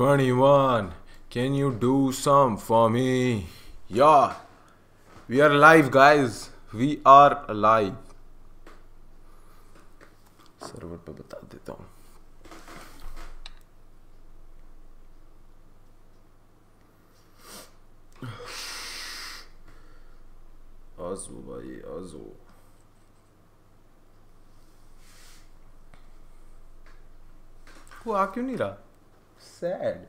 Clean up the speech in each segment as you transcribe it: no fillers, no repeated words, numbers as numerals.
21, can you do some for me? Yeah, we are live, guys. We are live. Server पे बता देता हूँ. आजू भाई आजू. वो आ क्यों नहीं रहा? सैड.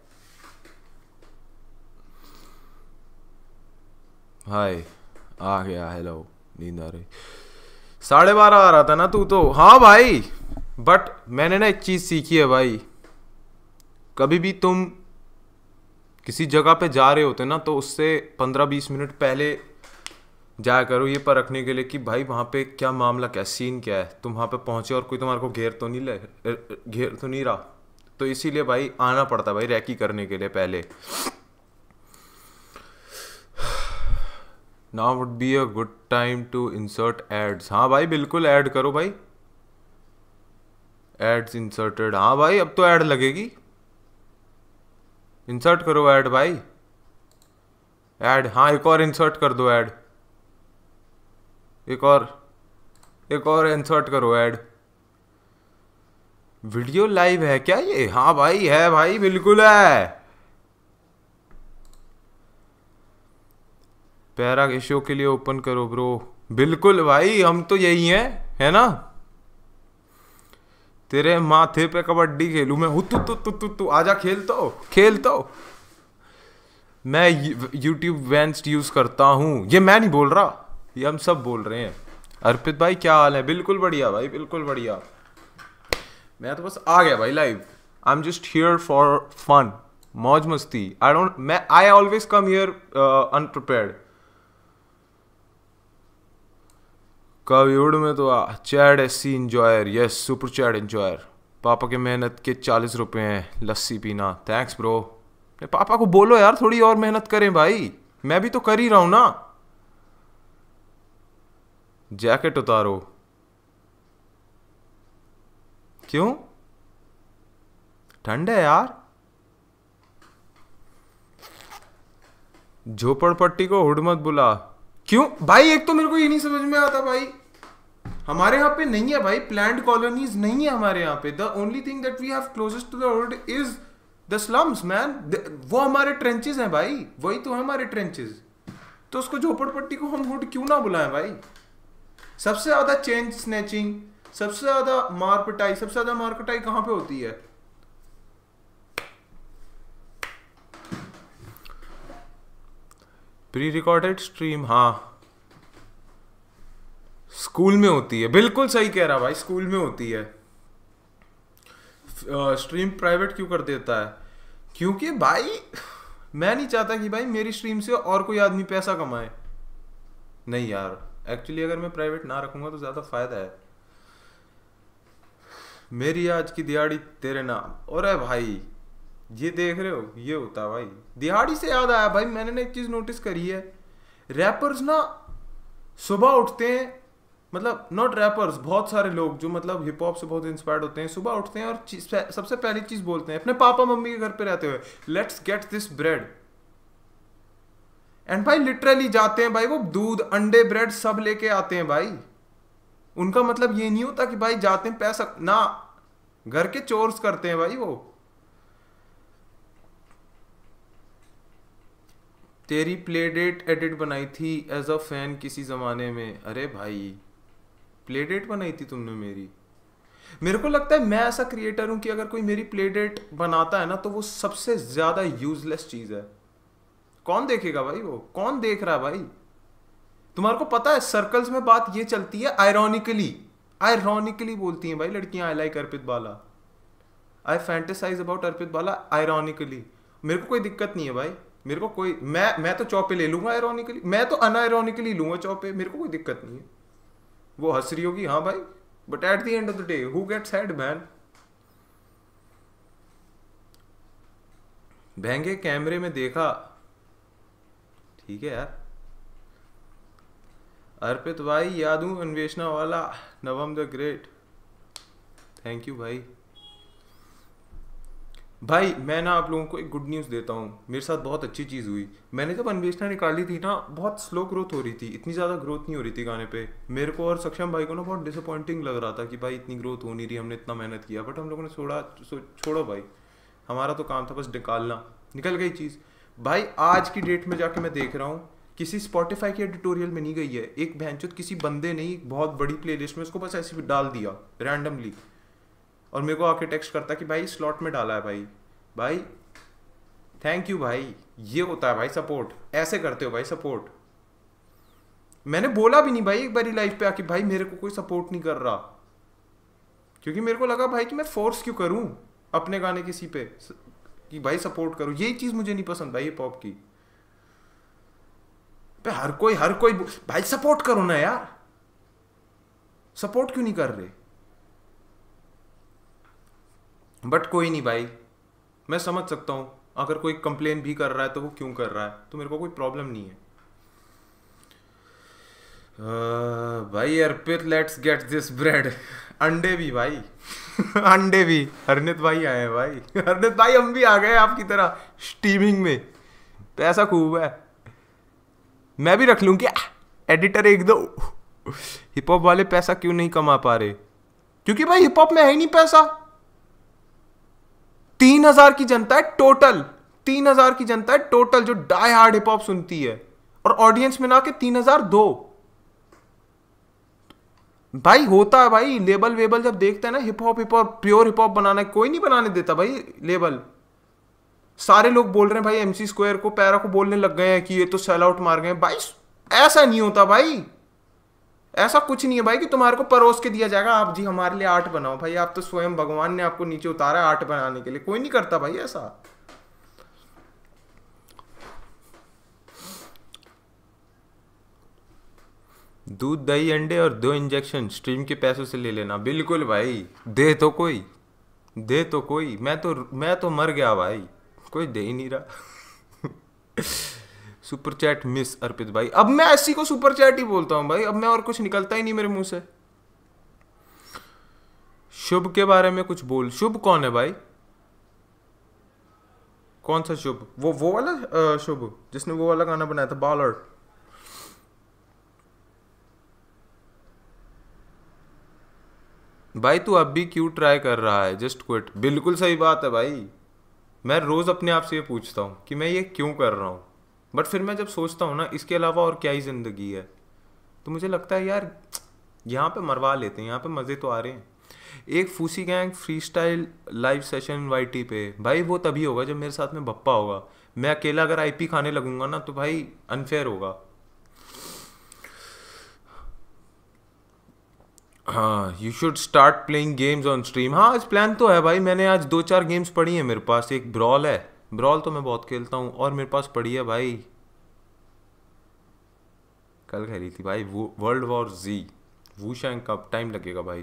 हाय आ गया. हेलो. नींद आ रही. 12:30 आ रहा था ना तू तो. हाँ भाई, बट मैंने ना एक चीज सीखी है भाई. कभी भी तुम किसी जगह पे जा रहे होते ना तो उससे 15-20 मिनट पहले जाया करो, ये परखने के लिए कि भाई वहाँ पे क्या मामला, क्या सीन क्या है. तुम वहाँ पे पहुंचे और कोई तुम्हारे को घेर तो नहीं रहा. तो इसीलिए भाई आना पड़ता है भाई रैकी करने के लिए पहले. Now would be a good time to insert ads. हाँ भाई बिल्कुल ऐड करो भाई. Ads inserted. हाँ भाई अब तो ऐड लगेगी. इंसर्ट करो ऐड भाई. ऐड. हाँ एक और इंसर्ट कर दो ऐड. एक और इंसर्ट करो ऐड. वीडियो लाइव है क्या ये? हाँ भाई है भाई, बिल्कुल है. पैरा के शो के लिए ओपन करो ब्रो. बिल्कुल भाई, हम तो यही हैं, है ना. तेरे माथे पे कबड्डी खेलूं मैं. तू आजा. खेल तो. मैं YouTube वेंस्ट यूज करता हूँ. ये मैं नहीं बोल रहा, ये हम सब बोल रहे हैं. अर्पित भाई क्या हाल है? बिल्कुल बढ़िया भाई, बिल्कुल बढ़िया. मैं तो बस आ गया भाई live. I am just here for fun. मौज मस्ती. I always come here अनप्रिपेयर्ड. कवियोड में तो Chad SC enjoyer. Yes super Chad enjoyer. पापा के मेहनत के 40 रुपए हैं लस्सी पीना. Thanks bro. पापा को बोलो यार थोड़ी और मेहनत करें भाई. मैं भी तो कर ही रहा हूं ना. जैकेट उतारो. क्यों? ठंड है यार. झोपड़पट्टी को हुड मत बुला. क्यों भाई? एक तो मेरे को ये नहीं समझ में आता भाई. हमारे यहाँ पे नहीं है भाई, प्लैंड कॉलोनीज नहीं है हमारे यहाँ पे. The only thing that we have closest to the hood is the slums man. वो हमारे ट्रेंचेस हैं भाई. वही तो है हमारे ट्रेंचेस. तो उसको झोपड़पट्टी को हम हुड क्यों ना बुलाएं भाई? सबसे ज्यादा चेन स्नैचिंग, सबसे ज्यादा मारपिटाई, सबसे ज्यादा मारपिटाई कहां पे होती है? Pre recorded stream. हाँ स्कूल में होती है. बिल्कुल सही कह रहा भाई, स्कूल में होती है. स्ट्रीम प्राइवेट क्यों कर देता है? क्योंकि भाई मैं नहीं चाहता कि भाई मेरी स्ट्रीम से और कोई आदमी पैसा कमाए. नहीं यार, एक्चुअली अगर मैं प्राइवेट ना रखूंगा तो ज्यादा फायदा है. मेरी आज की दिहाड़ी तेरे नाम. और भाई ये देख रहे हो, ये होता है भाई. दिहाड़ी से याद आया भाई, मैंने ना एक चीज नोटिस करी है. रैपर्स ना सुबह उठते हैं, मतलब नॉट रैपर्स, बहुत सारे लोग जो मतलब हिप हॉप से बहुत इंस्पायर्ड होते हैं, सुबह उठते हैं और सबसे पहली चीज बोलते हैं अपने पापा मम्मी के घर पे रहते हुए, let's get this bread. And भाई लिटरली जाते हैं भाई, वो दूध अंडे ब्रेड सब लेके आते हैं भाई. उनका मतलब ये नहीं होता कि भाई जाते हैं पैसा ना, घर के चोर्स करते हैं भाई वो. तेरी प्ले डेट एडिट बनाई थी एज अ फैन किसी जमाने में. अरे भाई प्ले डेट बनाई थी तुमने मेरी? मेरे को लगता है मैं ऐसा क्रिएटर हूं कि अगर कोई मेरी प्ले डेट बनाता है ना तो वो सबसे ज्यादा यूजलेस चीज है. कौन देखेगा भाई? वो कौन देख रहा है भाई? तुम्हारे को पता है सर्कल्स में बात ये चलती है, आयरॉनिकली बोलती हैं भाई लड़कियां, I like Arpit Bala, I fantasise about Arpit Bala ironically. मेरे को कोई दिक्कत नहीं है भाई. मेरे को कोई, मैं तो चौपे ले लूंगा आयरॉनिकली, मैं तो अनआयरॉनिकली लूंगा चौपे. मेरे को कोई दिक्कत नहीं है. वो हंस रही होगी हाँ भाई, but at the end of the day who gets head man? बहंगे कैमरे में देखा. ठीक है यार. अर्पित भाई याद हूं अन्वेषणा वाला, नवम द ग्रेट. थैंक यू भाई. भाई मैं ना आप लोगों को एक गुड न्यूज़ देता हूँ, मेरे साथ बहुत अच्छी चीज़ हुई। मैंने जब अन्वेषणा निकाली थी ना, बहुत स्लो ग्रोथ हो रही थी, इतनी ज़्यादा ग्रोथ नहीं हो रही थी गाने पे। मेरे को और सक्षम भाई को ना बहुत डिसअपॉइंटिंग लग रहा था कि भाई इतनी ग्रोथ हो नहीं रही, हमने इतना मेहनत किया, बट हम लोगों ने छोड़ो भाई, हमारा तो काम था बस निकालना, निकल गई चीज़। भाई आज की डेट में जाके मैं देख रहा हूँ किसी स्पॉटिफाई के एडिटोरियल में नहीं गई है, एक बहनचोद किसी बंदे ने एक बहुत बड़ी प्लेलिस्ट में उसको बस ऐसे डाल दिया रैंडमली, और मेरे को आके टेक्स्ट करता कि भाई स्लॉट में डाला है भाई। भाई थैंक यू भाई, ये होता है भाई सपोर्ट, ऐसे करते हो भाई सपोर्ट। मैंने बोला भी नहीं भाई एक बारी लाइफ पे आके भाई मेरे को कोई सपोर्ट नहीं कर रहा, क्योंकि मेरे को लगा भाई कि मैं फोर्स क्यों करूं अपने गाने किसी पे कि भाई सपोर्ट करो। यही चीज मुझे नहीं पसंद भाई हिप हॉप की, पे हर कोई भाई सपोर्ट करो ना यार, सपोर्ट क्यों नहीं कर रहे। बट कोई नहीं भाई, मैं समझ सकता हूँ अगर कोई कंप्लेन भी कर रहा है तो वो क्यों कर रहा है, तो मेरे को कोई प्रॉब्लम नहीं है। भाई अर्पित लेट्स गेट दिस ब्रेड, अंडे भी भाई अंडे भी, हरनित भाई आए हैं भाई हरनित भाई हम भी आ गए आपकी तरह स्ट्रीमिंग में, पैसा खूब है, मैं भी रख लूँ क्या एडिटर एक दो। हिप हॉप वाले पैसा क्यों नहीं कमा पा रहे, क्योंकि भाई हिप हॉप में है ही नहीं पैसा। 3,000 की जनता है टोटल, 3,000 की जनता है टोटल जो डाई हार्ड हिप हॉप सुनती है, और ऑडियंस में ना के 3,002। भाई होता है भाई, लेबल वेबल जब देखते हैं ना hip hop pure hip hop बनाना है, कोई नहीं बनाने देता भाई लेबल। सारे लोग बोल रहे हैं भाई MC स्क्वायर को पैरा को बोलने लग गए हैं कि ये तो सेल आउट मार गए भाई, ऐसा नहीं होता भाई, ऐसा कुछ नहीं है भाई कि तुम्हारे को परोस के दिया जाएगा आप जी हमारे लिए आर्ट बनाओ। भाई आप तो स्वयं भगवान ने आपको नीचे उतारा है आर्ट बनाने के लिए, कोई नहीं करता भाई ऐसा। दूध दही अंडे और 2 इंजेक्शन स्ट्रीम के पैसों से ले लेना, बिल्कुल भाई, दे तो कोई, दे तो कोई, मैं तो मर गया भाई, कोई दे ही नहीं रहा सुपर चैट मिस अर्पित भाई, अब मैं ऐसी को सुपर चैट ही बोलता हूँ भाई, अब मैं और कुछ निकलता ही नहीं मेरे मुंह से। शुभ के बारे में कुछ बोल, शुभ कौन है भाई, कौन सा शुभ, वो वाला शुभ जिसने वो वाला गाना बनाया था बॉलर। भाई तू अब भी क्यों ट्राई कर रहा है, जस्ट क्विट, बिल्कुल सही बात है भाई। मैं रोज अपने आप से ये पूछता हूँ कि मैं ये क्यों कर रहा हूँ, बट फिर मैं जब सोचता हूँ ना इसके अलावा और क्या ही जिंदगी है, तो मुझे लगता है यार यहाँ पे मरवा लेते हैं, यहाँ पे मज़े तो आ रहे हैं। एक फूसी gang freestyle live session YT पे, भाई वो तभी होगा जब मेरे साथ में बप्पा होगा। मैं अकेला अगर IP खाने लगूंगा ना तो भाई अनफेयर होगा। हाँ you should start playing games on stream, हाँ आज प्लान तो है भाई, मैंने आज 2-4 गेम्स पढ़ी हैं मेरे पास, एक ब्रॉल है, ब्रॉल तो मैं बहुत खेलता हूँ, और मेरे पास पड़ी है भाई, कल खेली थी भाई वो वर्ल्ड वॉर Z, वूशैंग का टाइम लगेगा भाई,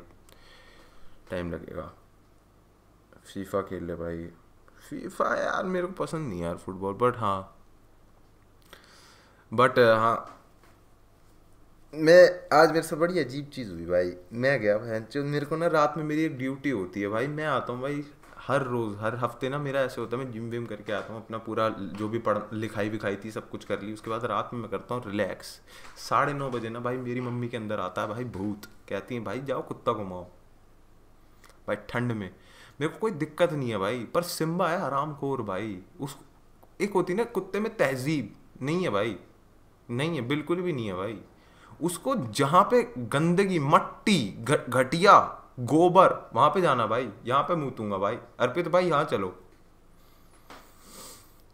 टाइम लगेगा। फीफा खेल ले भाई, फीफा यार मेरे को पसंद नहीं यार फुटबॉल, हाँ मैं आज मेरे से बड़ी अजीब चीज़ हुई भाई, मैं गया भाई, मेरे को ना रात में मेरी एक ड्यूटी होती है भाई, मैं आता हूँ भाई हर रोज़ हर हफ्ते ना मेरा ऐसे होता है, मैं जिम विम करके आता हूँ, अपना पूरा जो भी पढ़ लिखाई विखाई थी सब कुछ कर ली, उसके बाद रात में मैं करता हूँ रिलैक्स। 9:30 बजे ना भाई मेरी मम्मी के अंदर आता है भाई भूत, कहती है भाई जाओ कुत्ता घुमाओ भाई ठंड में। मेरे को कोई दिक्कत नहीं है भाई, पर सिम्बा है हरामखोर भाई, उस एक होती ना कुत्ते में तहजीब नहीं है भाई, नहीं है बिल्कुल भी नहीं है भाई। उसको जहां पे गंदगी मट्टी घटिया गोबर वहां पे जाना भाई, यहाँ पे मुँह भाई। अर्पित भाई यहाँ चलो,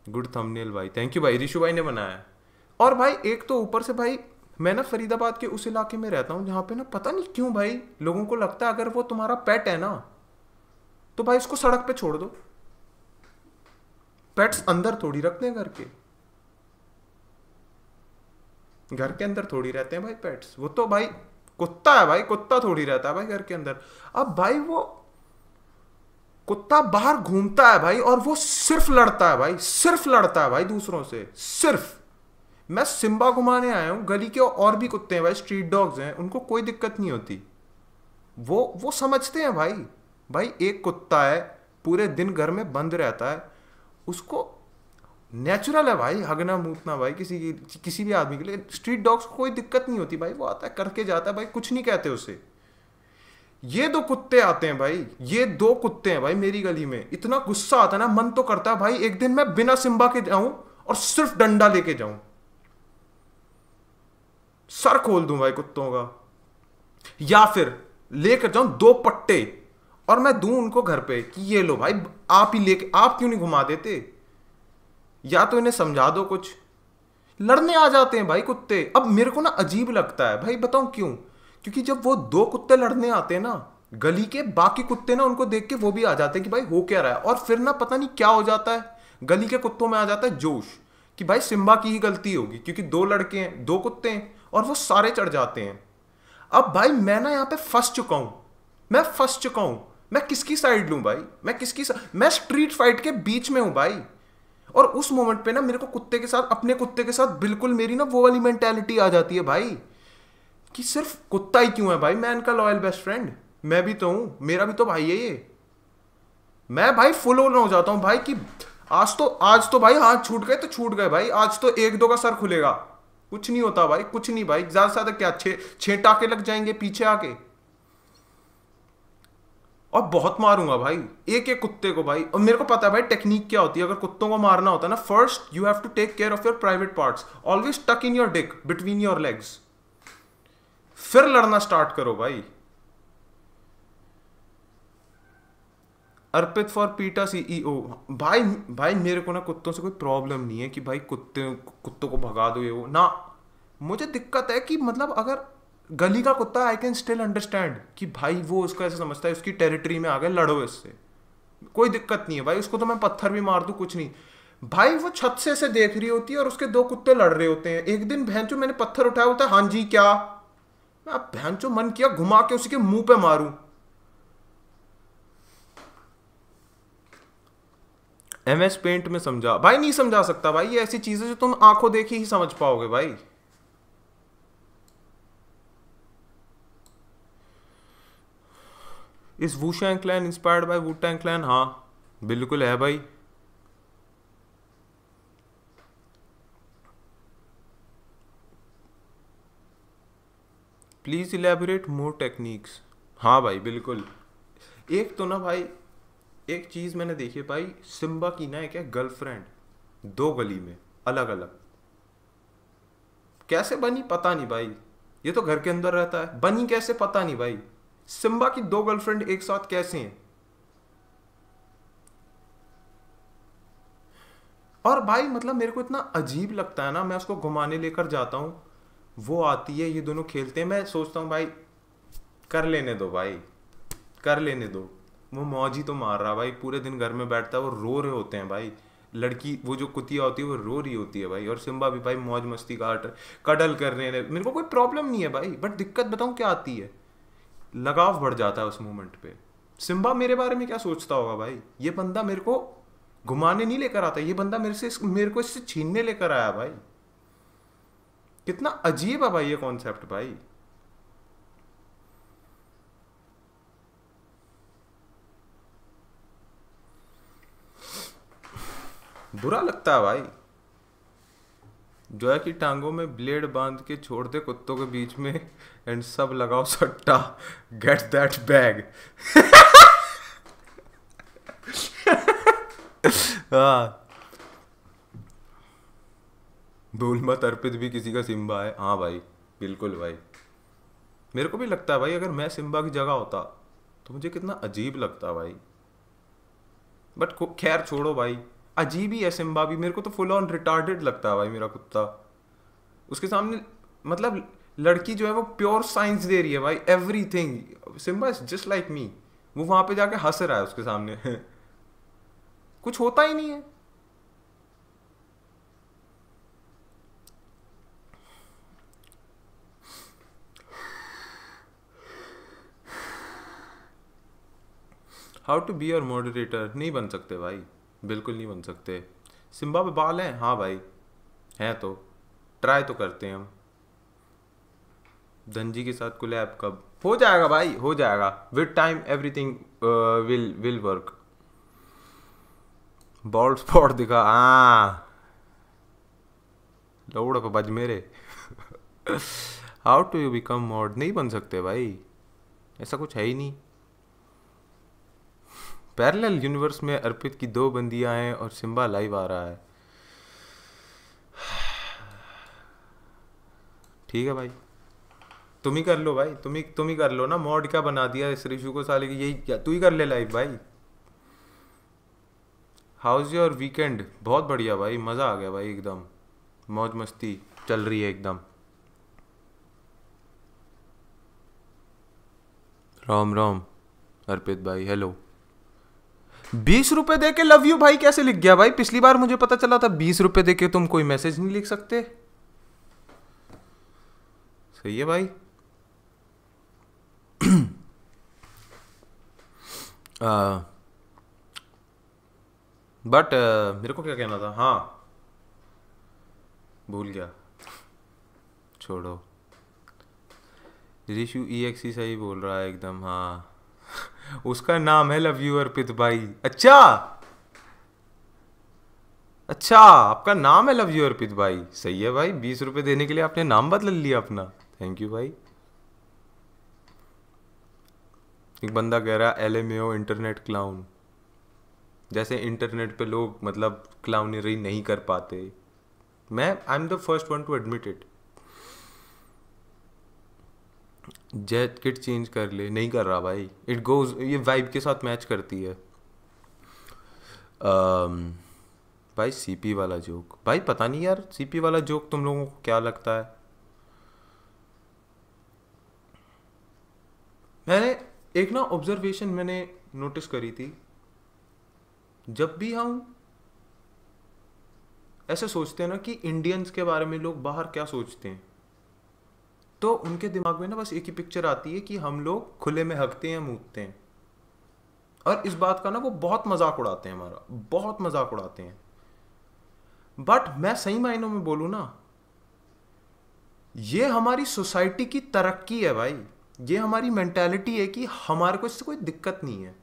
गुड थंबनेल भाई, थैंक यू भाई, ऋषु भाई ने बनाया है। और भाई एक तो ऊपर से भाई मैं ना फरीदाबाद के उस इलाके में रहता हूँ जहाँ पे ना पता नहीं क्यों भाई लोगों को लगता है अगर वो तुम्हारा पेट है ना तो भाई उसको सड़क पे छोड़ दो, पेट्स अंदर थोड़ी रखते हैं घर के अंदर थोड़ी रहते हैं भाई पेट्स, वो तो भाई कुत्ता है भाई, कुत्ता थोड़ी रहता है भाई घर के अंदर। अब भाई वो कुत्ता बाहर घूमता है भाई और वो सिर्फ लड़ता है भाई, सिर्फ लड़ता है भाई दूसरों से, सिर्फ। मैं सिम्बा घुमाने आया हूं, गली के और भी कुत्ते हैं भाई, स्ट्रीट डॉग्स हैं, उनको कोई दिक्कत नहीं होती, वो समझते हैं भाई एक कुत्ता है पूरे दिन घर में बंद रहता है, उसको नेचुरल है भाई हगना मूतना भाई, किसी भी आदमी के लिए। स्ट्रीट डॉग्स को कोई दिक्कत नहीं होती भाई, वो आता है करके जाता है भाई, कुछ नहीं कहते उसे। ये दो कुत्ते आते हैं भाई, ये दो कुत्ते हैं भाई मेरी गली में, इतना गुस्सा आता है ना, मन तो करता है भाई एक दिन मैं बिना सिम्बा के जाऊं और सिर्फ डंडा लेके जाऊं, सर खोल दूं भाई कुत्तों का, या फिर लेकर जाऊं दो पट्टे और मैं दूं उनको घर पे कि ये लो भाई, आप ही लेके, आप क्यों नहीं घुमा देते, या तो इन्हें समझा दो कुछ। लड़ने आ जाते हैं भाई कुत्ते। अब मेरे को ना अजीब लगता है भाई, बताऊं क्यों? क्योंकि जब वो दो कुत्ते लड़ने आते हैं ना, गली के बाकी कुत्ते ना उनको देख के वो भी आ जाते हैं कि भाई हो क्या रहा है, और फिर ना पता नहीं क्या हो जाता है, गली के कुत्तों में आ जाता है जोश कि भाई सिम्बा की ही गलती होगी, क्योंकि दो लड़के हैं, दो कुत्ते हैं, और वो सारे चढ़ जाते हैं। अब भाई मैं ना यहाँ पे फंस चुका हूं, मैं फंस चुका हूं, मैं किसकी साइड लूं भाई, मैं स्ट्रीट फाइट के बीच में हूं भाई। और उस मोमेंट पे ना मेरे को कुत्ते के साथ, अपने कुत्ते के साथ बिल्कुल मेरी ना वो वाली मेंटेलिटी आ जाती है भाई, कि सिर्फ कुत्ता ही क्यों है भाई, मैं इनका लॉयल बेस्ट फ्रेंड, मैं भी तो हूं, मेरा भी तो भाई है ये। मैं भाई फुल ऑन हो जाता हूं भाई कि आज तो भाई हाथ छूट गए तो छूट गए भाई, आज तो एक दो का सर खुलेगा, कुछ नहीं होता भाई, कुछ नहीं भाई, ज्यादा से ज्यादा क्या छह टाके लग जाएंगे पीछे आके, और बहुत मारूंगा भाई एक एक कुत्ते को भाई। और मेरे को पता है भाई टेक्निक क्या होती है, अगर कुत्तों को मारना होता है ना, first you have to take care of your private parts, always tuck in your dick between your legs, फिर लड़ना स्टार्ट करो भाई। अर्पित फॉर पीटा सीईओ। भाई भाई मेरे को ना कुत्तों से कोई प्रॉब्लम नहीं है कि भाई कुत्तों को भगा दो ये वो ना, मुझे दिक्कत है कि मतलब अगर गली का कुत्ता, आई कैन स्टिल अंडरस्टैंड कि भाई वो उसको ऐसे समझता है उसकी टेरिटरी में आ गए, लड़ो इससे, कोई दिक्कत नहीं है भाई, उसको तो मैं पत्थर भी मार दूं कुछ नहीं। भाई वो छत से ऐसे देख रही होती है और उसके दो कुत्ते लड़ रहे होते हैं, एक दिन भैंचो मैंने पत्थर उठाया, होता है हाँ जी क्या, मैं भैंचो मन किया घुमा के उसी के मुंह पे मारूं। MS पेंट में समझा भाई, नहीं समझा सकता भाई, ये ऐसी चीजें जो तुम आंखों देखी ही समझ पाओगे भाई। इस वुशैंग क्लैन इंस्पायर्ड बाय वुटैंग क्लैन? हाँ बिल्कुल है भाई। Please elaborate more techniques. हाँ भाई बिल्कुल। एक तो ना भाई एक चीज मैंने देखी है भाई, सिम्बा की ना एक है गर्लफ्रेंड, दो गली में अलग अलग, कैसे बनी पता नहीं भाई, ये तो घर के अंदर रहता है, बनी कैसे पता नहीं भाई, सिम्बा की दो गर्लफ्रेंड एक साथ कैसे हैं। और भाई मतलब मेरे को इतना अजीब लगता है ना, मैं उसको घुमाने लेकर जाता हूँ, वो आती है, ये दोनों खेलते हैं, मैं सोचता हूँ भाई कर लेने दो भाई, कर लेने दो, वो मौज ही तो मार रहा भाई, पूरे दिन घर में बैठता है, वो रो रहे होते हैं भाई, लड़की वो जो कुतिया होती है वो रो रही होती है भाई, और सिम्बा भी भाई मौज मस्ती काट कडल कर रहे हैं, मेरे को कोई प्रॉब्लम नहीं है भाई, बट दिक्कत बताऊँ क्या आती है, लगाव बढ़ जाता है उस मोमेंट पे। सिम्बा मेरे बारे में क्या सोचता होगा भाई, ये बंदा मेरे को घुमाने नहीं लेकर आता, ये बंदा मेरे को इससे छीनने लेकर आया भाई, कितना अजीब है भाई ये कॉन्सेप्ट भाई। बुरा लगता है भाई। जो है कि टांगों में ब्लेड बांध के छोड़ दे कुत्तों के बीच में, एंड सब लगाओ सट्टा, गेट दैट बैग। हाँ भूल मत अर्पित भी किसी का सिम्बा है। हाँ भाई बिल्कुल भाई, मेरे को भी लगता है भाई अगर मैं सिम्बा की जगह होता तो मुझे कितना अजीब लगता भाई, बट खैर छोड़ो भाई, अजीब ही है सिम्बा भी, मेरे को तो फुल ऑन रिटार्डेड लगता है भाई मेरा कुत्ता उसके सामने, मतलब लड़की जो है वो प्योर साइंस दे रही है भाई, everything, Simba is just like me, वो वहां पे जाके हंस रहा है उसके सामने। कुछ होता ही नहीं है। How to be your moderator? नहीं बन सकते भाई, बिल्कुल नहीं बन सकते। सिम्बा पे बाल हैं? हाँ भाई हैं, तो ट्राई तो करते हैं हम। धनजी के साथ कोलैब कब हो जाएगा भाई? हो जाएगा with time, everything will work. Bald spot दिखा, हाँ लौड़ पे बज मेरे। How to you become mod, नहीं बन सकते भाई, ऐसा कुछ है ही नहीं। पैरेलल यूनिवर्स में अर्पित की 2 बंदियां हैं और सिम्बा लाइव आ रहा है। ठीक है भाई, तुम ही कर लो भाई, तुम ही कर लो ना, मॉड क्या बना दिया इस ऋषु को साले की, यही क्या तू ही कर ले लाइव भाई। हाउस योर वीकेंड, बहुत बढ़िया भाई, मज़ा आ गया भाई, एकदम मौज मस्ती चल रही है एकदम। राम राम अर्पित भाई, हेलो। 20 रुपए दे के लव यू भाई कैसे लिख गया भाई, पिछली बार मुझे पता चला था 20 रुपए दे के तुम कोई मैसेज नहीं लिख सकते। सही है भाई। बट मेरे को क्या कहना था, हाँ भूल गया, छोड़ो। ऋषु EXE सही बोल रहा है एकदम, हाँ। उसका नाम है लव यू अर्पित भाई। अच्छा अच्छा, आपका नाम है लव यू अर्पित भाई, सही है भाई। 20 रुपए देने के लिए आपने नाम बदल लिया अपना, थैंक यू भाई। एक बंदा कह रहा है LMAO इंटरनेट क्लाउन, जैसे इंटरनेट पे लोग मतलब क्लाउनरी नहीं कर पाते। मैं I am the first one two admit it. Jacket change कर ले, नहीं कर रहा भाई, इट गोज, ये वाइब के साथ मैच करती है। भाई CP वाला जोक, भाई पता नहीं यार CP वाला जोक तुम लोगों को क्या लगता है। मैंने एक ना ऑब्जर्वेशन मैंने नोटिस करी थी, जब भी हम ऐसे सोचते हैं ना कि इंडियंस के बारे में लोग बाहर क्या सोचते हैं, तो उनके दिमाग में ना बस एक ही पिक्चर आती है कि हम लोग खुले में हकते हैं, मूतते हैं, और इस बात का ना वो बहुत मजाक उड़ाते हैं, हमारा बहुत मजाक उड़ाते हैं। बट मैं सही मायनों में बोलूं ना, ये हमारी सोसाइटी की तरक्की है भाई, ये हमारी मेंटालिटी है कि हमारे को इससे कोई दिक्कत नहीं है।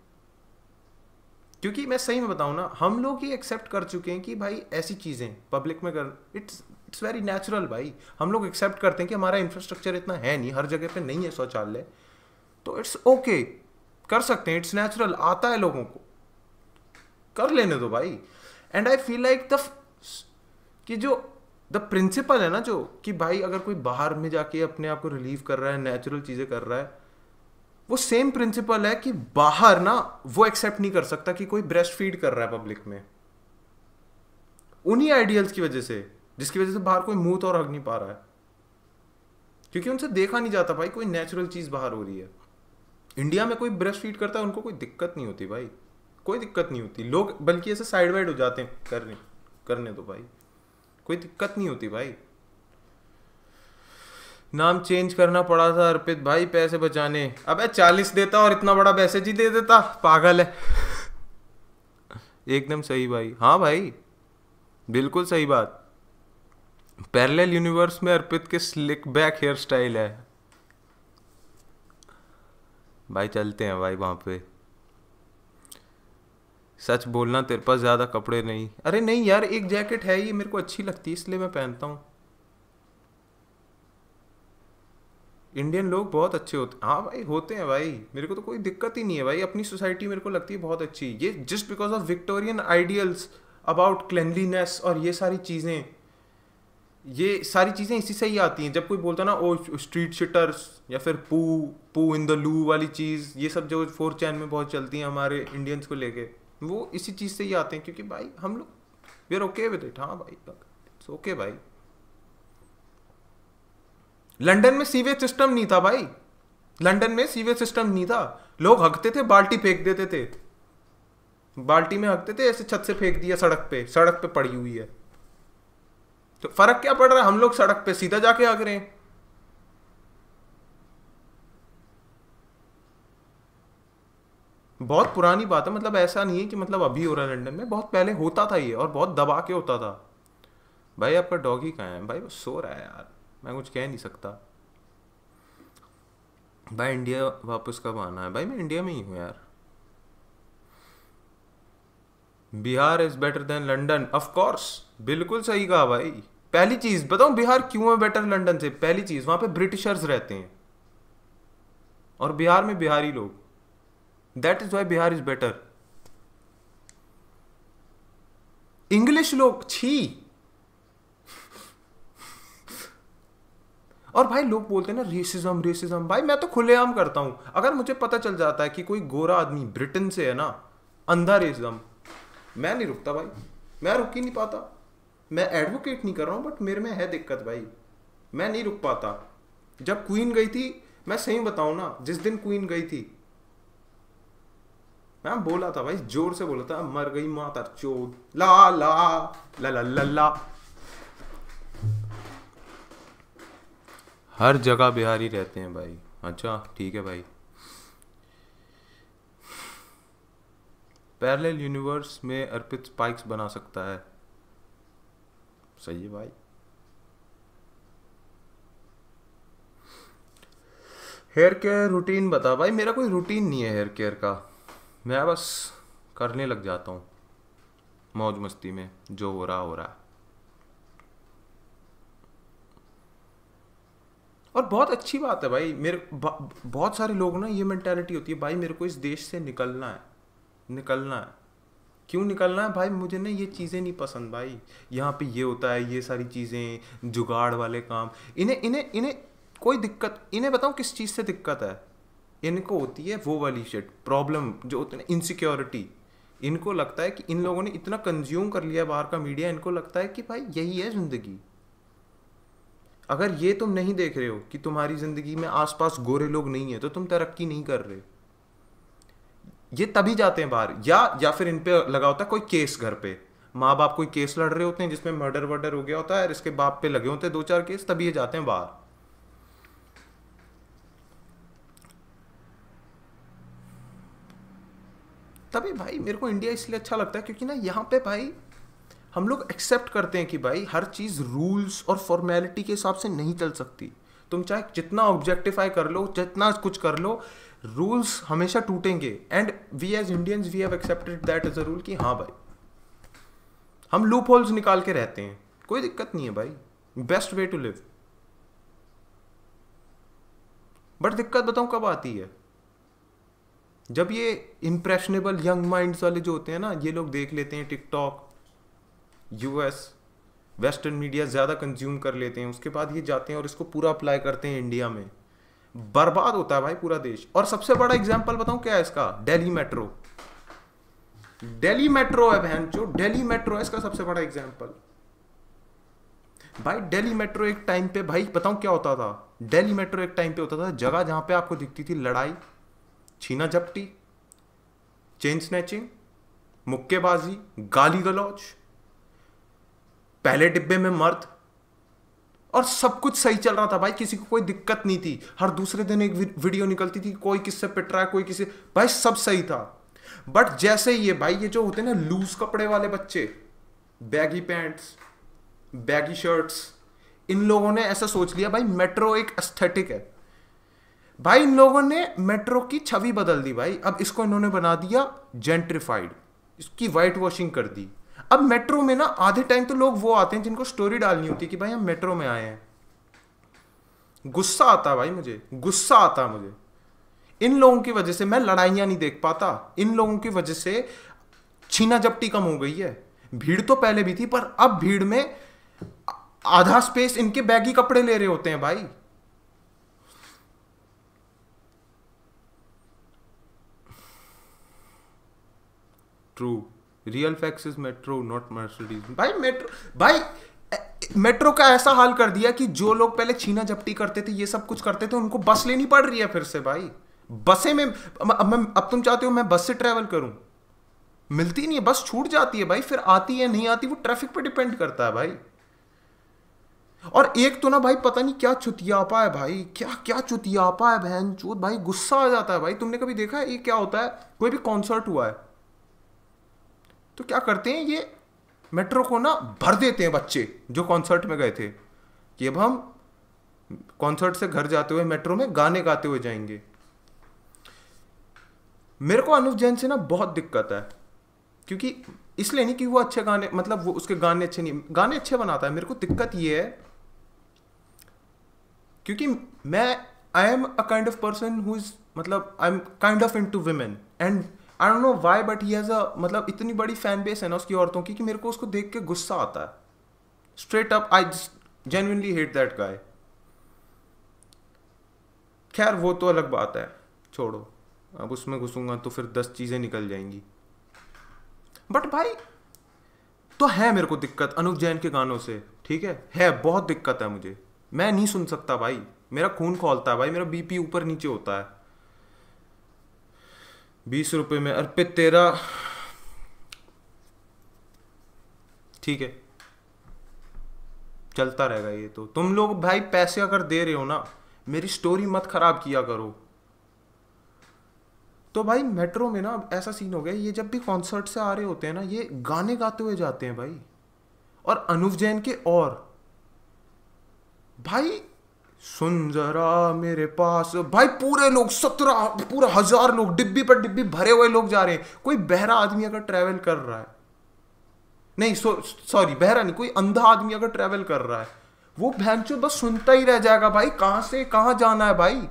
क्योंकि मैं सही में बताऊं ना, हम लोग ही एक्सेप्ट कर चुके हैं कि भाई ऐसी चीजें पब्लिक में कर, इट्स वेरी नेचुरल भाई। हम लोग एक्सेप्ट करते हैं कि हमारा इंफ्रास्ट्रक्चर इतना है नहीं, हर जगह पे नहीं है शौचालय, तो इट्स ओके, कर सकते हैं, इट्स नेचुरल, आता है लोगों को, कर लेने दो भाई। And I feel like the कि जो द प्रिंसिपल है ना, जो कि भाई अगर कोई बाहर में जाके अपने आप को रिलीव कर रहा है, नेचुरल चीजें कर रहा है, वो सेम प्रिंसिपल है कि बाहर ना वो एक्सेप्ट नहीं कर सकता कि कोई ब्रेस्ट फीड कर रहा है पब्लिक में, उन्हीं आइडियल्स की वजह से, जिसकी वजह से बाहर कोई मुंह तो और हग नहीं पा रहा है, क्योंकि उनसे देखा नहीं जाता भाई कोई नेचुरल चीज बाहर हो रही है। इंडिया में कोई ब्रेस्ट फीड करता है, उनको कोई दिक्कत नहीं होती भाई, कोई दिक्कत नहीं होती, लोग बल्कि ऐसे साइड वाइड हो जाते हैं, करने दो भाई, कोई दिक्कत नहीं होती भाई। नाम चेंज करना पड़ा था अर्पित भाई पैसे बचाने। अबे 40 देता और इतना बड़ा मैसेज ही दे देता, पागल है। एकदम सही भाई, हाँ भाई बिल्कुल सही बात। पैरेलल यूनिवर्स में अर्पित के स्लिक बैक हेयर स्टाइल है भाई, चलते हैं भाई वहां पे। सच बोलना तेरे पास ज्यादा कपड़े नहीं, अरे नहीं यार, एक जैकेट है, ये मेरे को अच्छी लगती है इसलिए मैं पहनता हूँ। इंडियन लोग बहुत अच्छे होते हैं, हाँ भाई होते हैं भाई, मेरे को तो कोई दिक्कत ही नहीं है भाई, अपनी सोसाइटी मेरे को लगती है बहुत अच्छी। ये just because of Victorian ideals about cleanliness और ये सारी चीज़ें, ये सारी चीज़ें इसी से ही आती हैं। जब कोई बोलता ना ओ स्ट्रीट शिटर्स या फिर पू पू इन द लू वाली चीज़, ये सब जो 4chan में बहुत चलती हैं हमारे इंडियंस को लेके, वो इसी चीज़ से ही आते हैं, क्योंकि भाई हम लोग we are okay with it. हाँ भाई इट्स ओके भाई। लंदन में सीवेज सिस्टम नहीं था भाई, लंदन में सीवेज सिस्टम नहीं था, लोग हकते थे, बाल्टी फेंक देते थे, बाल्टी में हकते थे, ऐसे छत से फेंक दिया सड़क पे, सड़क पे पड़ी हुई है, तो फर्क क्या पड़ रहा है, हम लोग सड़क पे सीधा जाके हक रहे हैं। बहुत पुरानी बात है, मतलब ऐसा नहीं है कि मतलब अभी हो रहा है, लंदन में बहुत पहले होता था ये, और बहुत दबा के होता था। भाई आपका डॉगी कहाँ है भाई, वो सो रहा है यार, मैं कुछ कह नहीं सकता। भाई इंडिया वापस कब आना है, भाई मैं इंडिया में ही हूँ यार, Bihar is better than London, of course. बिल्कुल सही कहा भाई। पहली चीज बताऊं बिहार क्यों है बेटर लंदन से? पहली चीज, वहां पे ब्रिटिशर्स रहते हैं और बिहार में बिहारी लोग, that is why Bihar is better. English लोग छी। और भाई लोग बोलते हैं ना रेसिज्म रेसिज्म, भाई मैं तो खुलेआम करता हूं। अगर मुझे पता चल जाता है कि कोई गोरा आदमी ब्रिटेन से है ना, अंधा रेसिज्म, मैं नहीं रुकता भाई, मैं रुक ही नहीं पाता। मैं एडवोकेट नहीं कर रहा हूं, बट मेरे में है दिक्कत भाई, मैं नहीं रुक पाता। जब क्वीन गई थी, मैं सही बताऊं ना, जिस दिन क्वीन गई थी मैं बोला था भाई, जोर से बोला था, मर गई माता चोद, ला ला ला ला ला ला। हर जगह बिहारी रहते हैं भाई। अच्छा ठीक है भाई। पैरेलल यूनिवर्स में अर्पित स्पाइक्स बना सकता है, सही है भाई। हेयर केयर रूटीन बता भाई। मेरा कोई रूटीन नहीं है हेयर केयर का, मैं बस करने लग जाता हूँ मौज मस्ती में, जो हो रहा हो रहा। और बहुत अच्छी बात है भाई। बहुत सारे लोग ना ये मेंटालिटी होती है भाई, मेरे को इस देश से निकलना है, निकलना है। क्यों निकलना है भाई? मुझे ना ये चीज़ें नहीं पसंद भाई। यहाँ पे ये होता है, ये सारी चीज़ें, जुगाड़ वाले काम। इन्हें इन्हें इन्हें कोई दिक्कत, इन्हें बताऊँ किस चीज़ से दिक्कत है? इनको होती है वो वाली शिट प्रॉब्लम जो होती है, इनसिक्योरिटी। इनको लगता है कि इन लोगों ने इतना कंज्यूम कर लिया बाहर का मीडिया, इनको लगता है कि भाई यही है ज़िंदगी। अगर ये तुम नहीं देख रहे हो कि तुम्हारी ज़िंदगी में आसपास गोरे लोग नहीं है, तो तुम तरक्की नहीं कर रहे। ये तभी जाते हैं बाहर, या फिर इन पे लगा होता है कोई केस घर पे, माँ बाप कोई केस लड़ रहे होते हैं जिसमें मर्डर वर्डर हो गया होता है, और इसके बाप पे लगे होते हैं 2-4 केस, तभी ये जाते हैं बाहर। तभी भाई मेरे को इंडिया इसलिए अच्छा लगता है, क्योंकि ना यहाँ पे भाई हम लोग एक्सेप्ट करते हैं कि भाई हर चीज़ रूल्स और फॉर्मेलिटी के हिसाब से नहीं चल सकती। तुम चाहे जितना ऑब्जेक्टिफाई कर लो, जितना कुछ कर लो, रूल्स हमेशा टूटेंगे। And we as Indians we have accepted that as a rule कि हाँ भाई हम लूप होल्स निकाल के रहते हैं, कोई दिक्कत नहीं है भाई, best way to live. But दिक्कत बताऊं कब आती है? जब ये इंप्रेशनेबल यंग माइंड्स वाले जो होते हैं ना, ये लोग देख लेते हैं टिकटॉक, यूएस वेस्टर्न मीडिया ज़्यादा कंज्यूम कर लेते हैं, उसके बाद ये जाते हैं और इसको पूरा अप्लाई करते हैं इंडिया में, बर्बाद होता है भाई पूरा देश। और सबसे बड़ा एग्जांपल बताऊं क्या है इसका? दिल्ली मेट्रो। दिल्ली मेट्रो है बहनचोद, दिल्ली मेट्रो है इसका सबसे बड़ा एग्जांपल। भाई दिल्ली मेट्रो एक टाइम पे, भाई बताऊं क्या होता था? दिल्ली मेट्रो एक टाइम पे होता था जगह जहां पे आपको दिखती थी लड़ाई, छीना झपटी, चेन स्नैचिंग, मुक्केबाजी, गाली गलौज, पहले डिब्बे में मर्द, और सब कुछ सही चल रहा था भाई, किसी को कोई दिक्कत नहीं थी। हर दूसरे दिन एक वीडियो निकलती थी, कोई किससे पिट रहा है, कोई किसी, भाई सब सही था। बट जैसे ये भाई ये जो होते हैं ना लूज कपड़े वाले बच्चे, बैगी पैंट्स, बैगी शर्ट्स, इन लोगों ने ऐसा सोच लिया भाई मेट्रो एक एस्थेटिक है। भाई इन लोगों ने मेट्रो की छवि बदल दी भाई। अब इसको इन्होंने बना दिया जेंट्रिफाइड, इसकी वाइट वॉशिंग कर दी। अब मेट्रो में ना आधे टाइम तो लोग वो आते हैं जिनको स्टोरी डालनी होती है कि भाई हम मेट्रो में आए हैं। गुस्सा आता भाई, मुझे गुस्सा आता मुझे। इन लोगों की वजह से मैं लड़ाइयां नहीं देख पाता, इन लोगों की वजह से छीना झपटी कम हो गई है। भीड़ तो पहले भी थी, पर अब भीड़ में आधा स्पेस इनके बैगी कपड़े ले रहे होते हैं भाई। True, real facts is metro not Mercedes. भाई मेट्रो, भाई मेट्रो का ऐसा हाल कर दिया कि जो लोग पहले छीना झपटी करते थे, ये सब कुछ करते थे, उनको बस लेनी पड़ रही है फिर से भाई। बसें में अब तुम चाहते हो मैं बस से ट्रेवल करूं, मिलती नहीं है, बस छूट जाती है भाई, फिर आती है नहीं आती वो ट्रैफिक पे डिपेंड करता है भाई। और एक तो ना भाई पता नहीं क्या चुतियापा है भाई, क्या क्या चुतियापा है बहन चोद भाई, गुस्सा आ जाता है भाई। तुमने कभी देखा है ये क्या होता है? कोई भी कॉन्सर्ट हुआ है तो क्या करते हैं, ये मेट्रो को ना भर देते हैं बच्चे जो कॉन्सर्ट में गए थे, कि अब हम कॉन्सर्ट से घर जाते हुए मेट्रो में गाने गाते हुए जाएंगे। मेरे को अनुव जैन से ना बहुत दिक्कत है, क्योंकि इसलिए नहीं कि वो अच्छे गाने, मतलब वो उसके गाने अच्छे नहीं, गाने अच्छे बनाता है। मेरे को दिक्कत ये है क्योंकि मैं I am a kind of person who is, मतलब I am kind of into women and I don't know why but he has a, मतलब इतनी बड़ी फैन बेस है ना उसकी औरतों की कि मेरे को उसको देख के गुस्सा आता है। Straight up I genuinely hate that guy. खैर वो तो अलग बात है, छोड़ो, अब उसमें घुसूंगा तो फिर 10 चीजें निकल जाएंगी। बट भाई तो है मेरे को दिक्कत अनुव जैन के गानों से, ठीक है बहुत दिक्कत है मुझे। मैं नहीं सुन सकता भाई, मेरा खून खौलता है भाई, मेरा बीपी ऊपर नीचे होता है। 20 रुपए में अर्पित तेरा, ठीक है चलता रहेगा ये। तो तुम लोग भाई पैसे अगर दे रहे हो ना, मेरी स्टोरी मत खराब किया करो। तो भाई मेट्रो में ना ऐसा सीन हो गया, ये जब भी कॉन्सर्ट से आ रहे होते हैं ना, ये गाने गाते हुए जाते हैं भाई। और अनुव जैन के, और भाई सुन जरा मेरे पास, भाई पूरे लोग 17 पूरा 1000 लोग, डिब्बी पर डिब्बी भरे हुए लोग जा रहे हैं। कोई बहरा आदमी अगर ट्रैवल कर रहा है, नहीं सॉरी बहरा नहीं, कोई अंधा आदमी अगर ट्रैवल कर रहा है, वो भैंचो बस सुनता ही रह जाएगा भाई, कहां से कहां जाना है भाई।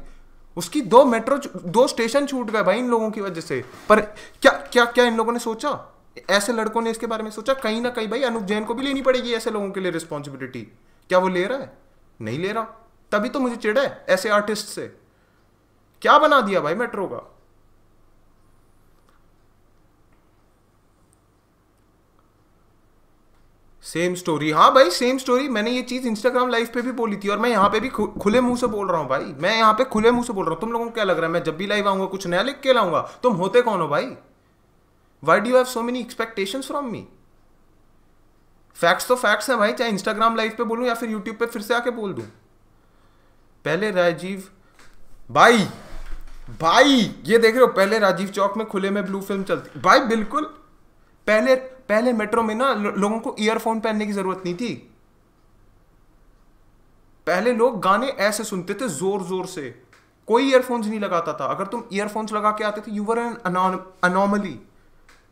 उसकी 2 स्टेशन छूट गए भाई इन लोगों की वजह से। पर क्या क्या क्या इन लोगों ने सोचा, ऐसे लड़कों ने इसके बारे में सोचा कहीं ना कहीं भाई अनुव जैन को भी लेनी पड़ेगी ऐसे लोगों के लिए रिस्पॉन्सिबिलिटी। क्या वो ले रहा है? नहीं ले रहा। तभी तो मुझे चिढ़ है ऐसे आर्टिस्ट से। क्या बना दिया भाई मेट्रो का। सेम स्टोरी, हाँ भाई सेम स्टोरी। मैंने ये चीज इंस्टाग्राम लाइव पे भी बोली थी और मैं यहाँ पे भी खुले मुंह से बोल रहा हूँ भाई, मैं यहाँ पे खुले मुंह से बोल रहा हूँ। तुम लोगों को क्या लग रहा है मैं जब भी लाइव आऊंगा कुछ नया लिख के लाऊंगा? तुम होते कौन हो भाई? Why do you have so many expectations from me? Facts तो फैक्ट्स हैं भाई, चाहे इंस्टाग्राम लाइव पे बोलूं या फिर यूट्यूब पे फिर से आके बोल दूं। पहले राजीव भाई, भाई ये देख रहे हो, पहले राजीव चौक में खुले में ब्लू फिल्म चलती भाई, बिल्कुल। पहले पहले मेट्रो में ना लोगों को ईयरफोन पहनने की जरूरत नहीं थी। पहले लोग गाने ऐसे सुनते थे जोर जोर से, कोई ईयरफोन्स नहीं लगाता था। अगर तुम ईयरफोन्स लगा के आते थे यू वर एन अनॉमली।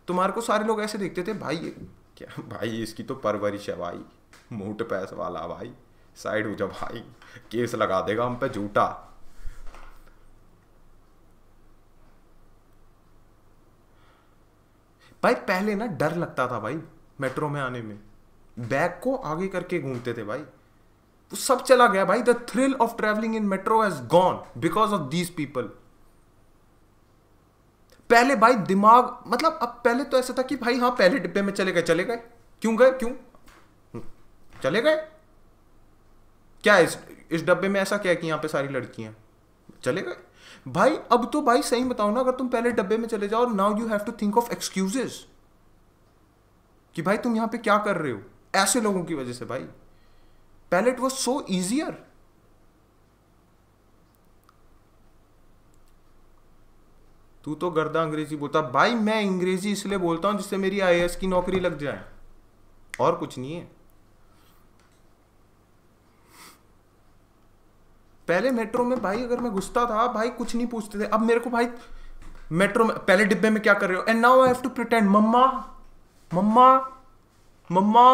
तुम्हारे को सारे लोग ऐसे देखते थे भाई, क्या भाई इसकी तो परवरिश है भाई, मोटे पैसे वाला भाई, साइड हो जा भाई, केस लगा देगा हम पे झूठा। भाई पहले ना डर लगता था भाई मेट्रो में आने में, बैग को आगे करके घूमते थे भाई। वो सब चला गया भाई। The thrill of travelling in metro has gone because of these people. पहले भाई दिमाग, मतलब अब पहले तो ऐसा था कि भाई हाँ पहले डिब्बे में चले गए, चले गए, क्यों गए, क्यों चले गए, क्या इस डब्बे में ऐसा क्या है कि यहां पे सारी लड़कियां, चले गए भाई। अब तो भाई सही बताओ ना, अगर तुम पहले डब्बे में चले जाओ, now you have to think of excuses कि भाई तुम यहां पे क्या कर रहे हो, ऐसे लोगों की वजह से भाई। पहले इट वॉज सो इजियर। तू तो गर्दा अंग्रेजी बोलता भाई, मैं अंग्रेजी इसलिए बोलता हूं जिससे मेरी आईएएस की नौकरी लग जाए, और कुछ नहीं है। पहले मेट्रो में भाई अगर मैं घुसता था भाई कुछ नहीं पूछते थे। अब मेरे को भाई मेट्रो में पहले डिब्बे में क्या कर रहे हो, and now I have to pretend मम्मा मम्मा मम्मा,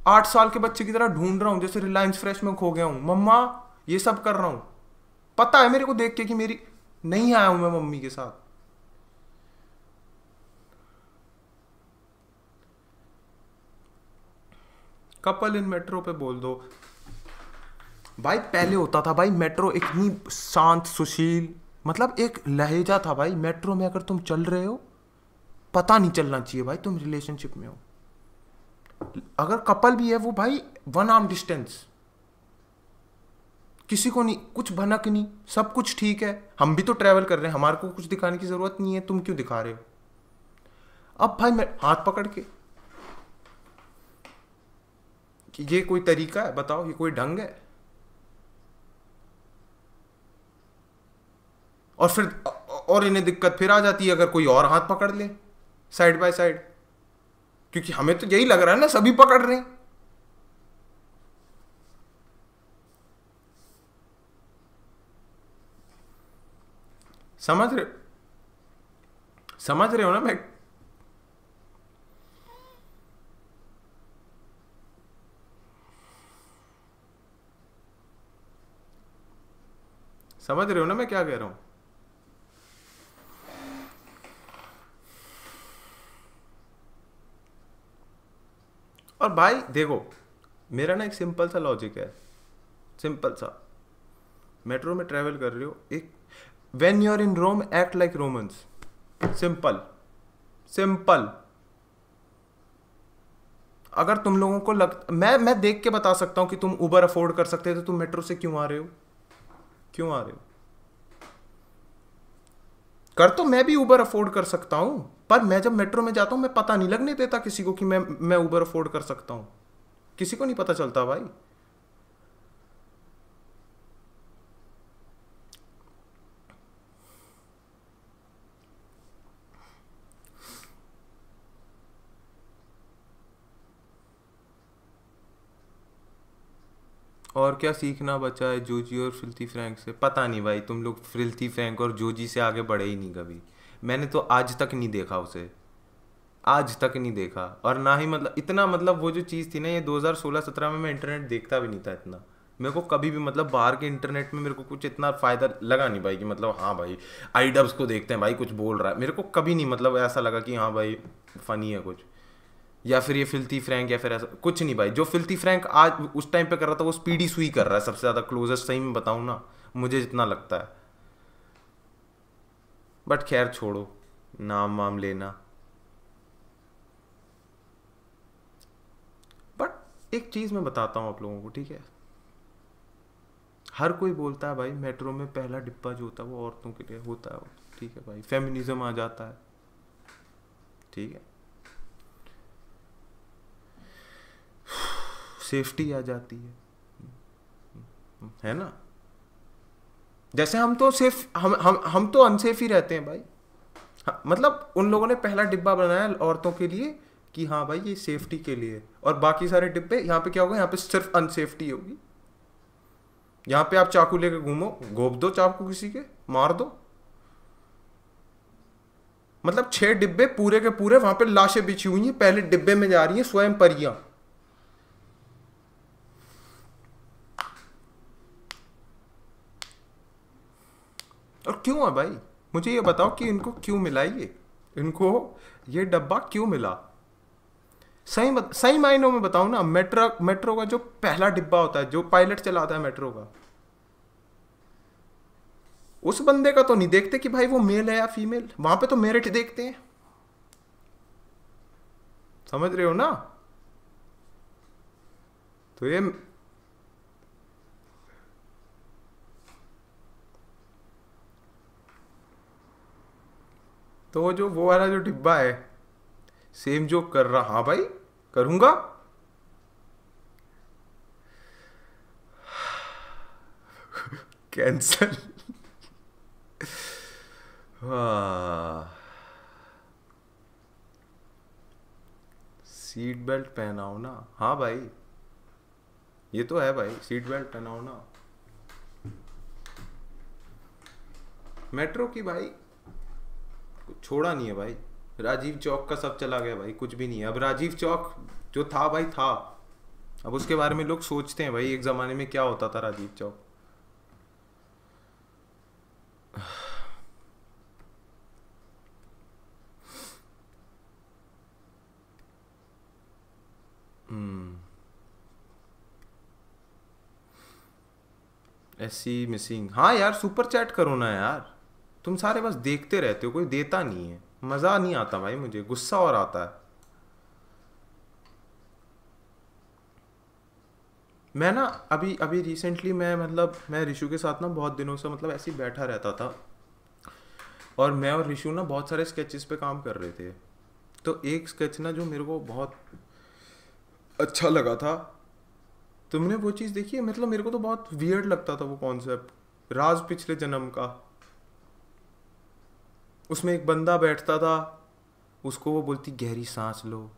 8 साल के बच्चे की तरह ढूंढ रहा हूं जैसे रिलायंस फ्रेश में खो गया हूं, मम्मा ये सब कर रहा हूं। पता है मेरे को देख के कि मेरी नहीं आया हूं मैं मम्मी के साथ। कपल इन मेट्रो पे बोल दो भाई। पहले होता था भाई मेट्रो इतनी शांत सुशील, मतलब एक लहजा था भाई मेट्रो में। अगर तुम चल रहे हो पता नहीं चलना चाहिए भाई तुम रिलेशनशिप में हो। अगर कपल भी है वो भाई 1 आर्म डिस्टेंस, किसी को नहीं कुछ भनक नहीं, सब कुछ ठीक है। हम भी तो ट्रैवल कर रहे हैं, हमारे को कुछ दिखाने की जरूरत नहीं है, तुम क्यों दिखा रहे हो। अब भाई मैं हाथ पकड़ के कि ये कोई तरीका है बताओ, ये कोई ढंग है? और फिर और इन्हें दिक्कत फिर आ जाती है अगर कोई और हाथ पकड़ ले साइड बाय साइड, क्योंकि हमें तो यही लग रहा है ना सभी पकड़ रहे हैं। समझ रहे हो ना मैं समझ रहे हो ना मैं क्या कह रहा हूँ? और भाई देखो, मेरा ना एक सिंपल सा लॉजिक है, सिंपल सा। मेट्रो में ट्रेवल कर रहे हो, एक when you are in Rome act like Romans. Simple simple. अगर तुम लोगों को मैं देख के बता सकता हूं कि तुम उबर अफोर्ड कर सकते हो, तो तुम मेट्रो से क्यों आ रहे हो? क्यों आ रहे हो? कर तो मैं भी उबर अफोर्ड कर सकता हूं, पर मैं जब मेट्रो में जाता हूं मैं पता नहीं लगने देता किसी को कि मैं उबर अफोर्ड कर सकता हूं। किसी को नहीं पता चलता भाई। और क्या सीखना बचा है जोजी और फिल्थी फ्रैंक से? पता नहीं भाई, तुम लोग फिल्थी फ्रैंक और जोजी से आगे बढ़े ही नहीं कभी। मैंने तो आज तक नहीं देखा उसे, आज तक नहीं देखा। और ना ही मतलब इतना, मतलब वो जो चीज़ थी ना, ये 2016-17 में मैं इंटरनेट देखता भी नहीं था इतना। मेरे को कभी भी मतलब बाहर के इंटरनेट में मेरे को कुछ इतना फ़ायदा लगा नहीं भाई कि मतलब हाँ भाई आई डब्स को देखते हैं भाई कुछ बोल रहा है, मेरे को कभी नहीं मतलब ऐसा लगा कि हाँ भाई फ़नी है कुछ, या फिर ये फिल्थी फ्रैंक या फिर ऐसा कुछ नहीं भाई। जो फिल्थी फ्रैंक आज उस टाइम पे कर रहा था वो स्पीडी सुई कर रहा है सबसे ज़्यादा क्लोजेस्ट, सही में बताऊँ ना मुझे जितना लगता है। बट खैर छोड़ो, नाम वाम लेना। बट एक चीज़ मैं बताता हूँ आप लोगों को, ठीक है? हर कोई बोलता है भाई मेट्रो में पहला डिब्बा जो होता है वो औरतों के लिए होता है, ठीक है भाई, फेमिनिज्म आ जाता है, ठीक है, सेफ्टी आ जाती है ना? जैसे हम तो सेफ, हम तो अनसेफ ही रहते हैं भाई। मतलब उन लोगों ने पहला डिब्बा बनाया औरतों के लिए कि हाँ भाई ये सेफ्टी के लिए, और बाकी सारे डिब्बे यहाँ पे क्या होगा, यहाँ पे सिर्फ अनसेफ्टी होगी। यहाँ पे आप चाकू लेके घूमो, घोप दो चाकू किसी के, मार दो। मतलब 6 डिब्बे पूरे के पूरे वहां पे लाशें बिछी हुई हैं, पहले डिब्बे में जा रही हैं स्वयं परियां। और क्यों है भाई? मुझे ये बताओ कि इनको क्यों मिला ये, इनको ये डब्बा क्यों मिला? सही मायनों में बताऊं ना, मेट्रो का जो पहला डिब्बा होता है, जो पायलट चलाता है मेट्रो का, उस बंदे का तो नहीं देखते कि भाई वो मेल है या फीमेल, वहां पे तो मेरिट देखते हैं। समझ रहे हो ना? तो ये तो जो वो वाला जो डिब्बा है, सेम जो कर रहा, हाँ भाई करूंगा। कैंसल। सीट बेल्ट पहनाओ ना, हाँ भाई ये तो है भाई, सीट बेल्ट पहनाओ ना। मेट्रो की भाई कुछ छोड़ा नहीं है भाई, राजीव चौक का सब चला गया भाई, कुछ भी नहीं है अब। राजीव चौक जो था भाई था, अब उसके बारे में लोग सोचते हैं भाई एक ज़माने में क्या होता था राजीव चौक। ऐसी मिसिंग, हाँ यार सुपर चैट करो ना यार, तुम सारे बस देखते रहते हो, कोई देता नहीं है, मज़ा नहीं आता भाई, मुझे गुस्सा और आता है। मैं ना अभी अभी रिसेंटली मैं मतलब मैं ऋषु के साथ ना बहुत दिनों से मतलब ऐसे ही बैठा रहता था, और मैं और ऋषु ना बहुत सारे स्केचेस पे काम कर रहे थे। तो एक स्केच ना जो मेरे को बहुत अच्छा लगा था, तुमने वो चीज़ देखी है? मतलब मेरे को तो बहुत वियर्ड लगता था वो कॉन्सेप्ट, राज पिछले जन्म का। उसमें एक बंदा बैठता था, उसको वो बोलती गहरी सांस लो,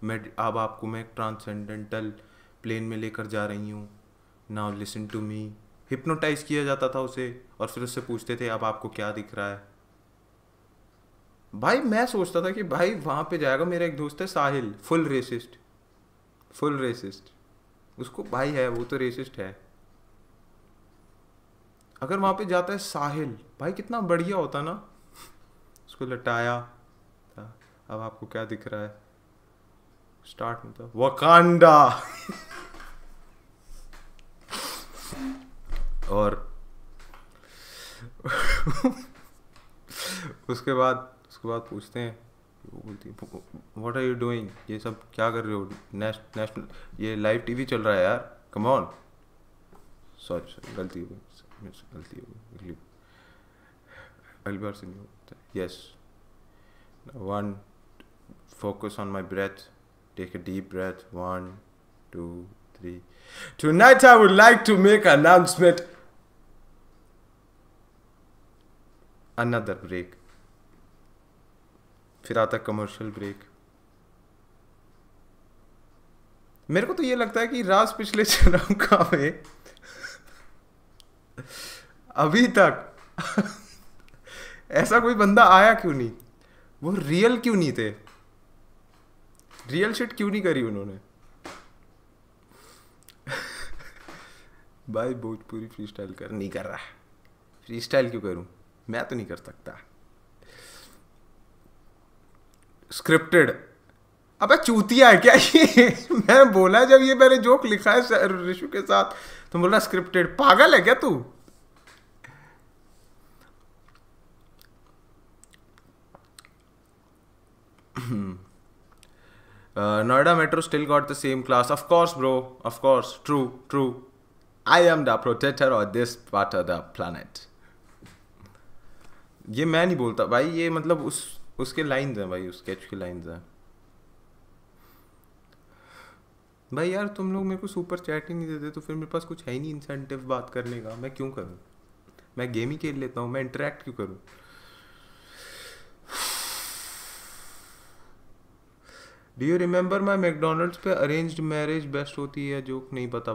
मैं अब आपको मैं एक ट्रांसेंडेंटल प्लेन में लेकर जा रही हूँ, now listen to me. Hypnotise किया जाता था उसे, और फिर उससे पूछते थे अब आपको क्या दिख रहा है। भाई मैं सोचता था कि भाई वहाँ पे जाएगा, मेरा एक दोस्त है साहिल, फुल रेसिस्ट, फुल रेसिस्ट, उसको भाई है वो तो रेसिस्ट है। अगर वहाँ पे जाता है साहिल, भाई कितना बढ़िया होता ना, उसको लटाया था। अब आपको क्या दिख रहा है स्टार्ट में? था वकांडा और उसके बाद पूछते हैं, वो बोलती है व्हाट आर यू डूइंग, ये सब क्या कर रहे हो, नेशनल ये लाइव टीवी चल रहा है यार, कम ऑन। सॉरी गलती हो गई, अगली बार से नहीं होता। Yes, one, focus on my breath, take a deep breath, 1 2 3. Tonight I would like to make an announcement. Another break, फिर आता कमर्शियल ब्रेक। मेरे को तो ये लगता है कि राज पिछले चरमका में अभी तक ऐसा कोई बंदा आया क्यों नहीं, वो रियल क्यों नहीं थे, रियल शिट क्यों नहीं करी उन्होंने। भाई भोजपुरी फ्री स्टाइल नहीं कर रहा, फ्री स्टाइल क्यों करूं, मैं तो नहीं कर सकता। स्क्रिप्टेड, अबे चूतिया है क्या ये? मैं बोला जब ये मैंने जोक लिखा है ऋषु के साथ, तुम बोल रहा स्क्रिप्टेड, पागल है क्या तू? Noida Metro still got the same class. Of course, bro. Of course. True. I am the protector of this part of the planet. ये मैं नहीं बोलता भाई, ये मतलब उसके लाइंस हैं भाई, उस स्केच की लाइंस हैं भाई। यार तुम लोग मेरे को सुपर चैट ही नहीं देते, तो फिर मेरे पास कुछ है ही नहीं इंसेंटिव बात करने का। मैं क्यों करूँ, मैं गेम ही खेल लेता हूँ, मैं इंटरेक्ट क्यों करूँ? Do you remember my McDonald's पे अरेंज्ड मैरिज बेस्ट होती है जोक? नहीं पता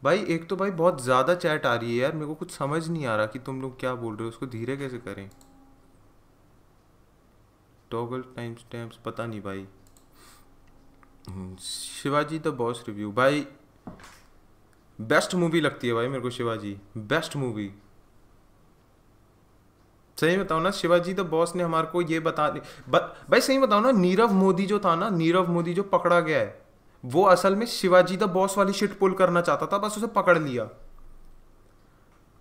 भाई एक तो भाई बहुत ज़्यादा चैट आ रही है यार, मेरे को कुछ समझ नहीं आ रहा कि तुम लोग क्या बोल रहे हो, उसको धीरे कैसे करें? टॉगल टाइम स्टैम्प्स, पता नहीं भाई। शिवाजी द बॉस रिव्यू, भाई बेस्ट मूवी लगती है भाई मेरे को शिवाजी, बेस्ट मूवी। सही बताओ ना, शिवाजी द बॉस ने हमारे को ये भाई सही बताओ ना, नीरव मोदी जो था ना, नीरव मोदी जो पकड़ा गया है, वो असल में शिवाजी द बॉस वाली शिट पुल करना चाहता था, बस उसे पकड़ लिया।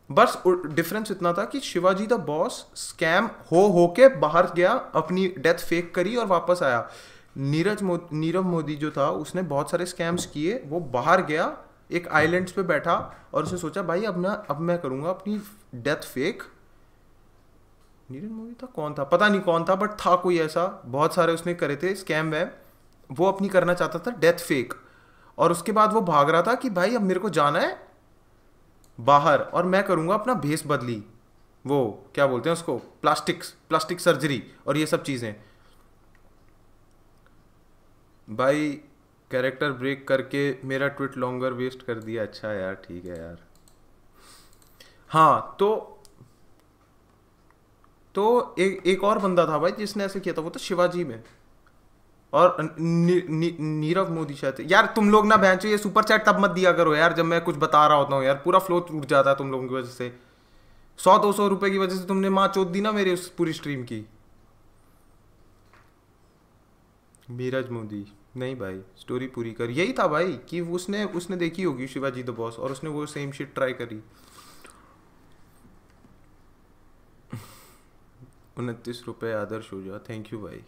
बस डिफरेंस इतना था कि शिवाजी द बॉस स्कैम हो के बाहर गया, अपनी डेथ फेक करी और वापस आया। नीरव मोदी जो था, उसने बहुत सारे स्कैम्स किए, वो बाहर गया, एक आइलैंड्स पे बैठा और उसने सोचा भाई अब मैं करूंगा अपनी डेथ फेक। नीरव मोदी था, कौन था पता नहीं कौन था, बट था कोई ऐसा, बहुत सारे उसने करे थे स्कैम वैम, वो अपनी करना चाहता था डेथ फेक। और उसके बाद वो भाग रहा था कि भाई अब मेरे को जाना है बाहर और मैं करूंगा अपना भेस बदली, वो क्या बोलते हैं उसको, प्लास्टिक सर्जरी और ये सब चीज़ें। भाई कैरेक्टर ब्रेक करके मेरा ट्वीट लॉन्गर वेस्ट कर दिया, अच्छा यार ठीक है यार। हाँ तो एक और बंदा था भाई जिसने ऐसे किया था, वो तो शिवाजी में, और नीरव मोदी शायद। यार तुम लोग ना बहन ये सुपर चैट तब मत दिया करो यार जब मैं कुछ बता रहा होता हूँ यार, पूरा फ्लो टूट जाता है तुम लोगों की वजह से। 100-200 रुपए की वजह से तुमने माँ चोद दी ना मेरी उस पूरी स्ट्रीम की। नीरज मोदी नहीं भाई, स्टोरी पूरी कर। यही था भाई कि उसने देखी होगी शिवाजी द बॉस और उसने वो सेम शिट ट्राई करी। 29 रुपए आदर्श हो जा, थैंक यू भाई।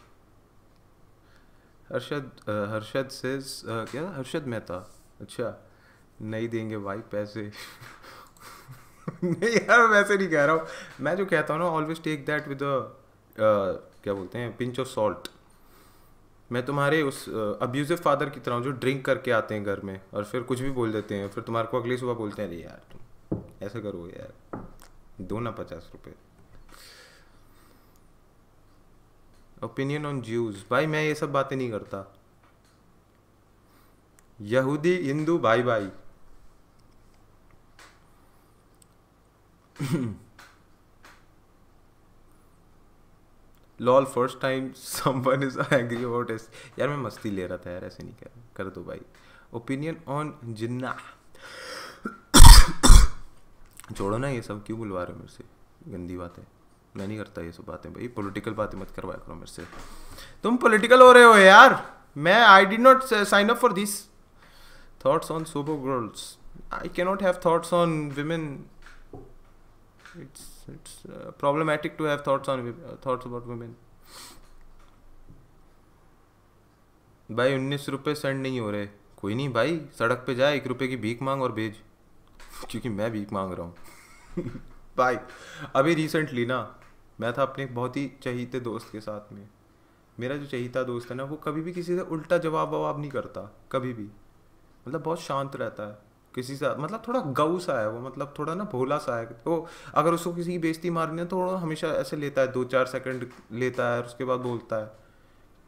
हर्षद सेज क्या, हर्षद मेहता, अच्छा नहीं देंगे भाई पैसे। नहीं यार वैसे नहीं कह रहा हूँ, मैं जो कहता हूँ ना ऑलवेज टेक दैट विद क्या बोलते हैं, पिंच ऑफ सॉल्ट। मैं तुम्हारे उस अब्यूजिव फादर की तरह हूँ जो ड्रिंक करके आते हैं घर में और फिर कुछ भी बोल देते हैं, फिर तुम्हारे को अगली सुबह बोलते हैं अरे यार तुम ऐसा करो यार, दो ना 50 रुपये। ओपिनियन ऑन ज्यूज, भाई मैं ये सब बातें नहीं करता। यहूदी हिंदू भाई भाई। Lol first time someone is agree about इस, यार मैं मस्ती ले रहा था यार, ऐसे नहीं कर दो भाई। ओपिनियन ऑन जिन्ना, छोड़ो ना ये सब, क्यों बुलवा रहे हो मेरे से गंदी बातें। मैं नहीं करता ये सब बातें भाई, पॉलिटिकल बातें मत करवाया करो मेरे से। तुम पॉलिटिकल हो रहे हो यार। मैं I did not sign up for this. Thoughts on super girls, I can not have thoughts on women. It's problematic to have thoughts about women. भाई 19 रुपये सेंड नहीं हो रहे। कोई नहीं भाई, सड़क पे जा 1 रुपये की भीख मांग और भेज, क्योंकि मैं भीख मांग रहा हूँ। भाई अभी रिसेंटली ना, मैं था अपने एक बहुत ही चहीते दोस्त के साथ में। मेरा जो चहीता दोस्त है ना, वो कभी भी किसी से उल्टा जवाब ववाब नहीं करता कभी भी। मतलब बहुत शांत रहता है किसी से, मतलब थोड़ा गऊ सा है वो, मतलब थोड़ा ना भोला सा है। तो अगर उसको किसी की बेइज्जती मारनी है तो वो हमेशा ऐसे लेता है, 2-4 सेकंड लेता है और उसके बाद बोलता है।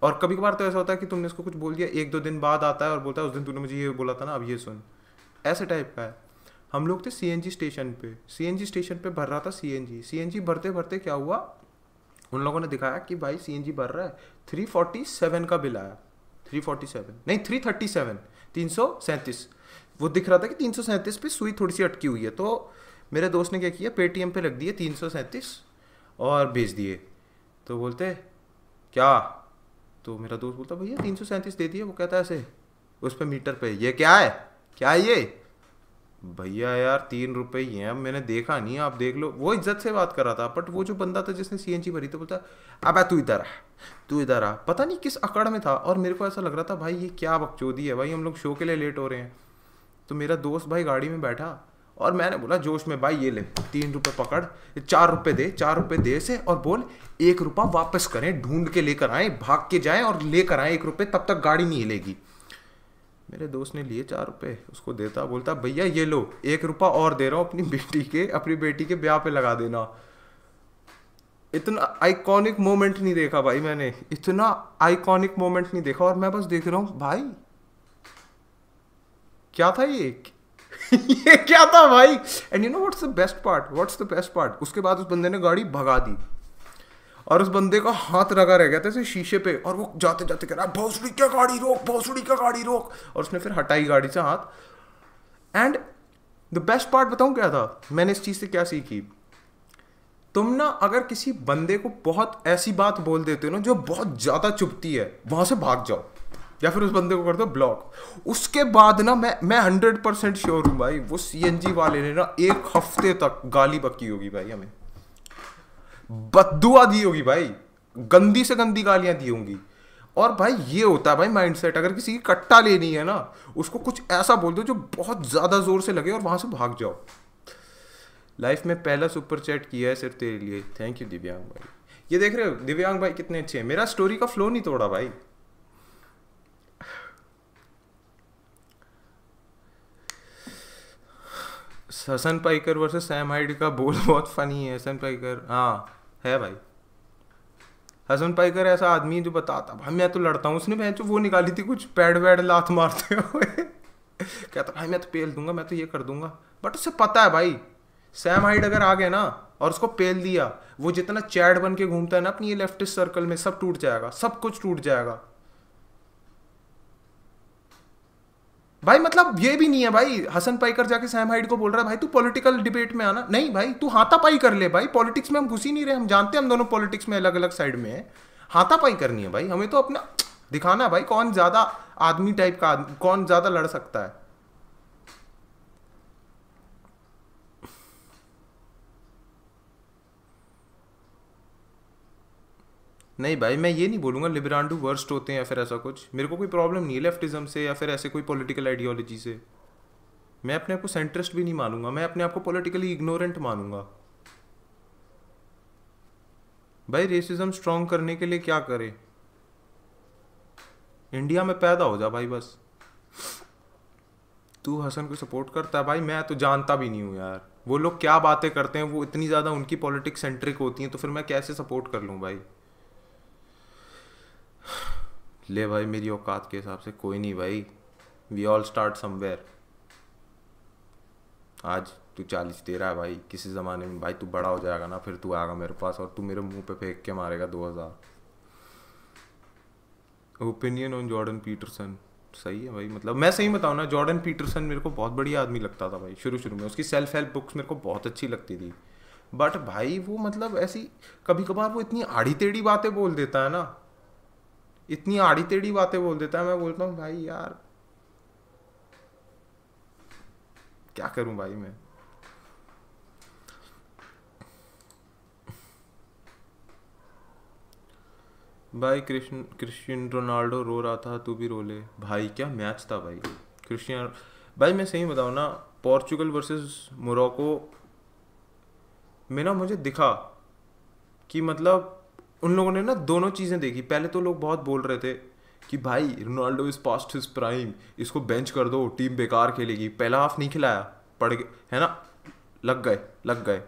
और कभी कभार तो ऐसा होता है कि तुमने उसको कुछ बोल दिया, 1-2 दिन बाद आता है और बोलता है उस दिन तूने मुझे ये बोला था ना, अब ये सुन। ऐसे टाइप का है। हम लोग थे सीएनजी स्टेशन पे, सीएनजी स्टेशन पे भर रहा था सीएनजी। सीएनजी भरते भरते क्या हुआ, उन लोगों ने दिखाया कि भाई सीएनजी भर रहा है, 347 का बिल आया। 347 नहीं, 337, 337। वो दिख रहा था कि 337 पे सुई थोड़ी सी अटकी हुई है। तो मेरे दोस्त ने क्या किया, पेटीएम पे रख दिए 337 और भेज दिए। तो बोलते क्या, तो मेरा दोस्त बोलता भैया 337 दे दिए। वो कहता है ऐसे उस पर मीटर पे, ये क्या है, क्या है ये। भैया यार 3 रुपये ही हैं, अब मैंने देखा नहीं, आप देख लो। वो इज्जत से बात कर रहा था, बट वो जो बंदा था जिसने सीएनजी भरी, तो बोलता अब तू इधर आ, तू इधर आ। पता नहीं किस अकड़ में था, और मेरे को ऐसा लग रहा था भाई ये क्या बकचोदी है भाई, हम लोग शो के लिए लेट हो रहे हैं। तो मेरा दोस्त भाई गाड़ी में बैठा और मैंने बोला जोश में, भाई ये ले 3 रुपये पकड़, 4 रुपये दे, 4 रुपये दे से, और बोल 1 रुपया वापस करें, ढूंढ के लेकर आए, भाग के जाएं और लेकर आए 1 रुपये, तब तक गाड़ी नहीं हिलेगी। मेरे दोस्त ने लिए 4 रुपये, उसको देता, बोलता भैया ये लो 1 रुपया और दे रहा हूँ, अपनी बेटी के ब्याह पे लगा देना। इतना आइकॉनिक मोमेंट नहीं देखा भाई मैंने, इतना आइकॉनिक मोमेंट नहीं देखा। और मैं बस देख रहा हूँ भाई क्या था ये। ये क्या था भाई। And you know what's the best part, उसके बाद उस बंदे ने गाड़ी भगा दी और उस बंदे का हाथ लगा रह गया था ऐसे शीशे पे, और वो जाते जाते कह रहा है भोसड़ी क्या गाड़ी रोक, भोसड़ी क्या गाड़ी रोक। और उसने फिर हटाई गाड़ी से हाथ। एंड द बेस्ट पार्ट बताऊं क्या था, मैंने इस चीज से क्या सीखी। तुम ना अगर किसी बंदे को बहुत ऐसी बात बोल देते हो ना जो बहुत ज्यादा चुभती है, वहां से भाग जाओ, या फिर उस बंदे को कर दो ब्लॉक। उसके बाद ना मैं 100% श्योर हूं भाई, वो सीएनजी वाले ने ना 1 हफ्ते तक गाली बकी होगी भाई, हमें बद्दुआ दी होगी भाई, गंदी से गंदी गालियां दी होंगी। और भाई ये होता है भाई माइंडसेट, अगर किसी की कट्टा लेनी है ना, उसको कुछ ऐसा बोल दो जो बहुत ज्यादा जोर से लगे और वहां से भाग जाओ। लाइफ में पहला सुपर चैट किया है सिर्फ तेरे लिए, थैंक यू दिव्यांग भाई। ये देख रहे हो दिव्यांग भाई कितने अच्छे हैं, मेरा स्टोरी का फ्लो नहीं तोड़ा भाई। हसन पाइकर वर्सेस सैम हाइड का बोल बहुत फनी है। हसन पाइकर हाँ है भाई, हसन पाइकर ऐसा आदमी है जो बताता भाई मैं तो लड़ता हूँ। उसने भैंचो वो निकाली थी कुछ पैड वैड लात मारते हुए। कहता भाई मैं तो पेल दूंगा, मैं तो ये कर दूंगा। बट उसे पता है भाई सैम हाइड अगर आ गया ना और उसको पेल दिया, वो जितना चैड बन के घूमता है ना अपनी ये लेफ्टिस्ट सर्कल में, सब टूट जाएगा, सब कुछ टूट जाएगा भाई। मतलब ये भी नहीं है भाई हसन पाइकर जाके सैम हाइड को बोल रहा है भाई तू पॉलिटिकल डिबेट में आना, नहीं भाई तू हाथापाई कर ले भाई। पॉलिटिक्स में हम घुस ही नहीं रहे, हम जानते हैं हम दोनों पॉलिटिक्स में अलग अलग साइड में है। हाथापाई करनी है भाई, हमें तो अपना दिखाना है भाई कौन ज्यादा आदमी टाइप का, कौन ज्यादा लड़ सकता है। नहीं भाई मैं ये नहीं बोलूंगा लिबरांडू वर्स्ट होते हैं या फिर ऐसा कुछ, मेरे को कोई प्रॉब्लम नहीं है लेफ्टिज्म से या फिर ऐसे कोई पॉलिटिकल आइडियोलॉजी से। मैं अपने आप को सेंट्रिस्ट भी नहीं मानूंगा, मैं अपने आप को पॉलिटिकली इग्नोरेंट मानूंगा। भाई रेसिज्म स्ट्रॉन्ग करने के लिए क्या करे, इंडिया में पैदा हो जा भाई बस। तू हसन को सपोर्ट करता है भाई, मैं तो जानता भी नहीं हूँ यार वो लोग क्या बातें करते हैं, वो इतनी ज़्यादा उनकी पॉलिटिक्स सेंट्रिक होती हैं, तो फिर मैं कैसे सपोर्ट कर लूँ भाई। ले भाई मेरी औकात के हिसाब से कोई नहीं भाई, वी ऑल स्टार्ट समवेयर। आज तू 40 दे रहा है भाई, किसी ज़माने में भाई तू बड़ा हो जाएगा ना, फिर तू आएगा मेरे पास और तू मेरे मुंह पे फेंक के मारेगा 2000। ओपिनियन ऑन जॉर्डन पीटरसन, सही है भाई, मतलब मैं सही बताऊँ ना, जॉर्डन पीटरसन मेरे को बहुत बढ़िया आदमी लगता था भाई शुरू शुरू में, उसकी सेल्फ हेल्प बुक्स मेरे को बहुत अच्छी लगती थी। बट भाई वो मतलब ऐसी कभी कभार वो इतनी आड़ी टेढ़ी बातें बोल देता है ना, इतनी आड़ी टेढ़ी बातें बोल देता है, मैं बोलता हूँ भाई यार क्या करूँ भाई मैं। भाई क्रिश्चियन रोनाल्डो रो रहा था, तू भी रो ले भाई, क्या मैच था भाई क्रिश्चियन। भाई मैं सही बताऊँ ना, पोर्चुगल वर्सेस मोरक्को में ना मुझे दिखा कि मतलब उन लोगों ने ना दोनों चीज़ें देखी। पहले तो लोग बहुत बोल रहे थे कि भाई Ronaldo is past his prime, इसको बेंच कर दो, टीम बेकार खेलेगी, पहला हाफ नहीं खिलाया, पड़ गए है ना, लग गए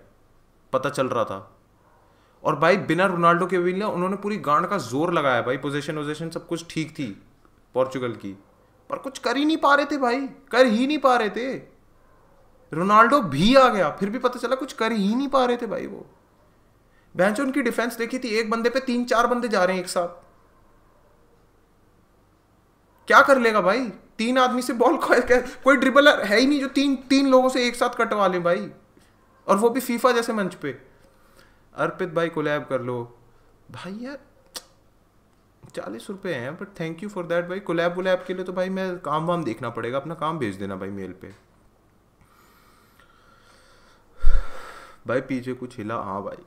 पता चल रहा था। और भाई बिना रोनाल्डो के भी ना उन्होंने पूरी गांड का जोर लगाया भाई, पोजीशन वोजीशन सब कुछ ठीक थी पोर्चुगल की, पर कुछ कर ही नहीं पा रहे थे भाई, कर ही नहीं पा रहे थे। रोनाल्डो भी आ गया फिर भी पता चला कुछ कर ही नहीं पा रहे थे भाई वो। बेंच उनकी डिफेंस देखी थी, एक बंदे पे 3-4 बंदे जा रहे हैं एक साथ, क्या कर लेगा भाई, 3 आदमी से बॉल कोई ड्रिबलर है ही नहीं जो तीन लोगों से एक साथ कटवा ले भाई, और वो भी फीफा जैसे मंच पे। अर्पित भाई कोलैब कर लो भाई यार, 40 रुपए हैं, but thank you for that भाई। कोलैब वोलैब के लिए तो भाई मैं काम वाम देखना पड़ेगा, अपना काम भेज देना भाई मेल पे। भाई पीछे कुछ हिला, हाँ भाई।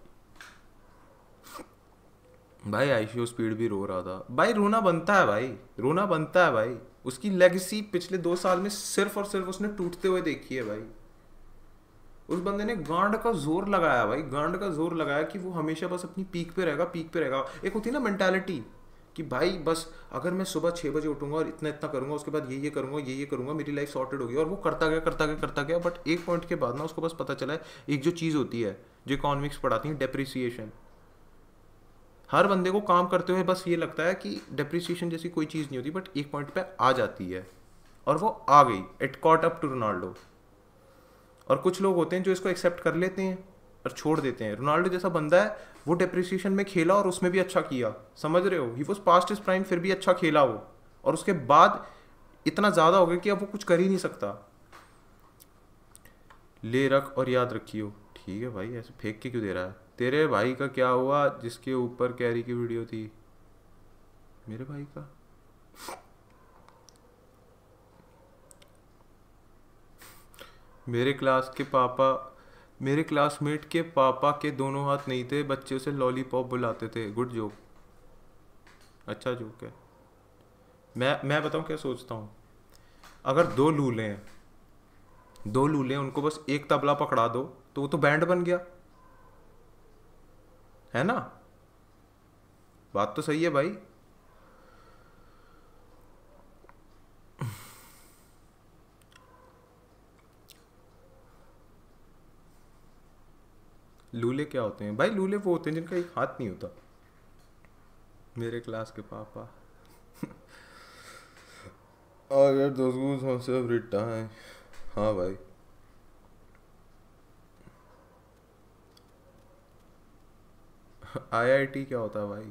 भाई आईसीओ स्पीड भी रो रहा था भाई, रोना बनता है भाई, रोना बनता है भाई। उसकी लेगेसी पिछले 2 साल में सिर्फ और सिर्फ उसने टूटते हुए देखी है भाई। उस बंदे ने गांड का जोर लगाया भाई, गांड का जोर लगाया कि वो हमेशा बस अपनी पीक पे रहेगा, पीक पे रहेगा। एक होती है ना मेंटालिटी कि भाई बस अगर मैं सुबह 6 बजे उठूंगा और इतना इतना करूंगा, उसके बाद ये करूंगा, ये करूंगा, मेरी लाइफ सॉर्टेड होगी। और वो करता गया। बट एक पॉइंट के बाद ना उसको बस पता चला है एक जो चीज़ होती है जो इकोनॉमिक्स पढ़ाती है, डेप्रिसिएशन। हर बंदे को काम करते हुए बस ये लगता है कि डेप्रिसिएशन जैसी कोई चीज़ नहीं होती, बट एक पॉइंट पे आ जाती है, और वो आ गई। It caught up to Ronaldo. और कुछ लोग होते हैं जो इसको एक्सेप्ट कर लेते हैं और छोड़ देते हैं। रोनाल्डो जैसा बंदा है, वो डेप्रिसिएशन में खेला और उसमें भी अच्छा किया, समझ रहे हो, he was past his prime, फिर भी अच्छा खेला वो, और उसके बाद इतना ज़्यादा हो गया कि अब वो कुछ कर ही नहीं सकता। ले रख और याद रखियो, ठीक है भाई, ऐसे फेंक के क्यों दे रहा है। तेरे भाई का क्या हुआ जिसके ऊपर कैरी की वीडियो थी, मेरे भाई का? मेरे क्लासमेट के पापा के दोनों हाथ नहीं थे, बच्चे उसे लॉलीपॉप बुलाते थे। गुड जोक, अच्छा जोक है। मैं बताऊं क्या सोचता हूँ, अगर दो लूले हैं, उनको बस एक तबला पकड़ा दो तो वो तो बैंड बन गया, है ना? बात तो सही है भाई। लूले क्या होते हैं भाई? लूले वो होते हैं जिनका एक हाथ नहीं होता। मेरे क्लास के पापा अगर दोस्त हमसे रिटा है, हाँ भाई। आईआईटी क्या होता है भाई?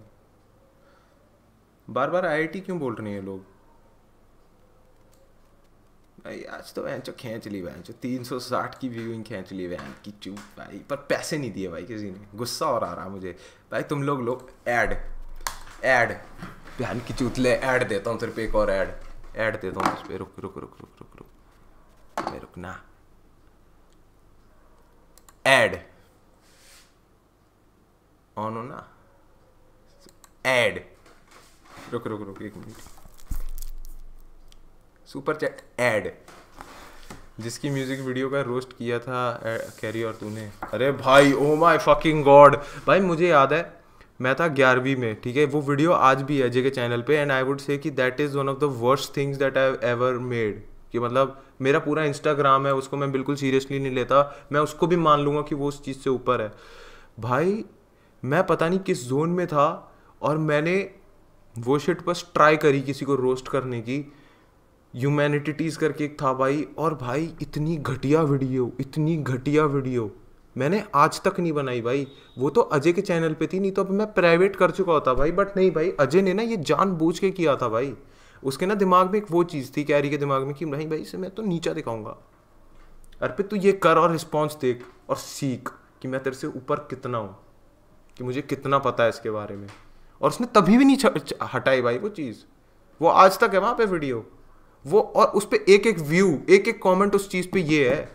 बार बार आईआईटी क्यों बोल रहे हैं लोग भाई? आज तो वैन चो खींच ली, वैन चो 360 की व्यूइंग खींच ली वैन की चूप भाई, पर पैसे नहीं दिए भाई किसी ने। गुस्सा और आ रहा मुझे भाई, तुम लोग ऐड बहन की चूतले, ऐड देता हूँ तेरे पे, एक और ऐड देता हूँ इस पे। रुक ना, ऐड ऑन हो ना, ऐड, रुक 1 मिनट। सुपर चैट ऐड, जिसकी म्यूजिक वीडियो का रोस्ट किया था कैरी और तूने। अरे भाई ओ माय फकिंग गॉड भाई, मुझे याद है मैं था 11वीं में, ठीक है, वो वीडियो आज भी है जेके चैनल पे, एंड आई वुड से कि that is one of the worst things that I ever made. कि मतलब मेरा पूरा इंस्टाग्राम है, उसको मैं बिल्कुल सीरियसली नहीं लेता, मैं उसको भी मान लूँगा कि वो उस चीज़ से ऊपर है। भाई मैं पता नहीं किस जोन में था और मैंने वो शिट बस ट्राई करी किसी को रोस्ट करने की। ह्यूमैनिटीज़ करके एक था भाई, और भाई इतनी घटिया वीडियो मैंने आज तक नहीं बनाई भाई। वो तो अजय के चैनल पे थी, नहीं तो अब मैं प्राइवेट कर चुका होता भाई। बट नहीं भाई, अजय ने ना ये जानबूझ के किया था भाई। उसके ना दिमाग में एक वो चीज़ थी, कैरी के दिमाग में, कि नहीं भाई इसे मैं तो नीचा दिखाऊंगा, अर्पित तू ये कर और रिस्पॉन्स देख और सीख कि मैं तेरे से ऊपर कितना हूँ, कि मुझे कितना पता है इसके बारे में। और उसने तभी भी नहीं हटाई भाई वो चीज़, वो आज तक है वहाँ पे वीडियो वो, और उस पर एक एक व्यू, एक एक कमेंट उस चीज़ पे ये है,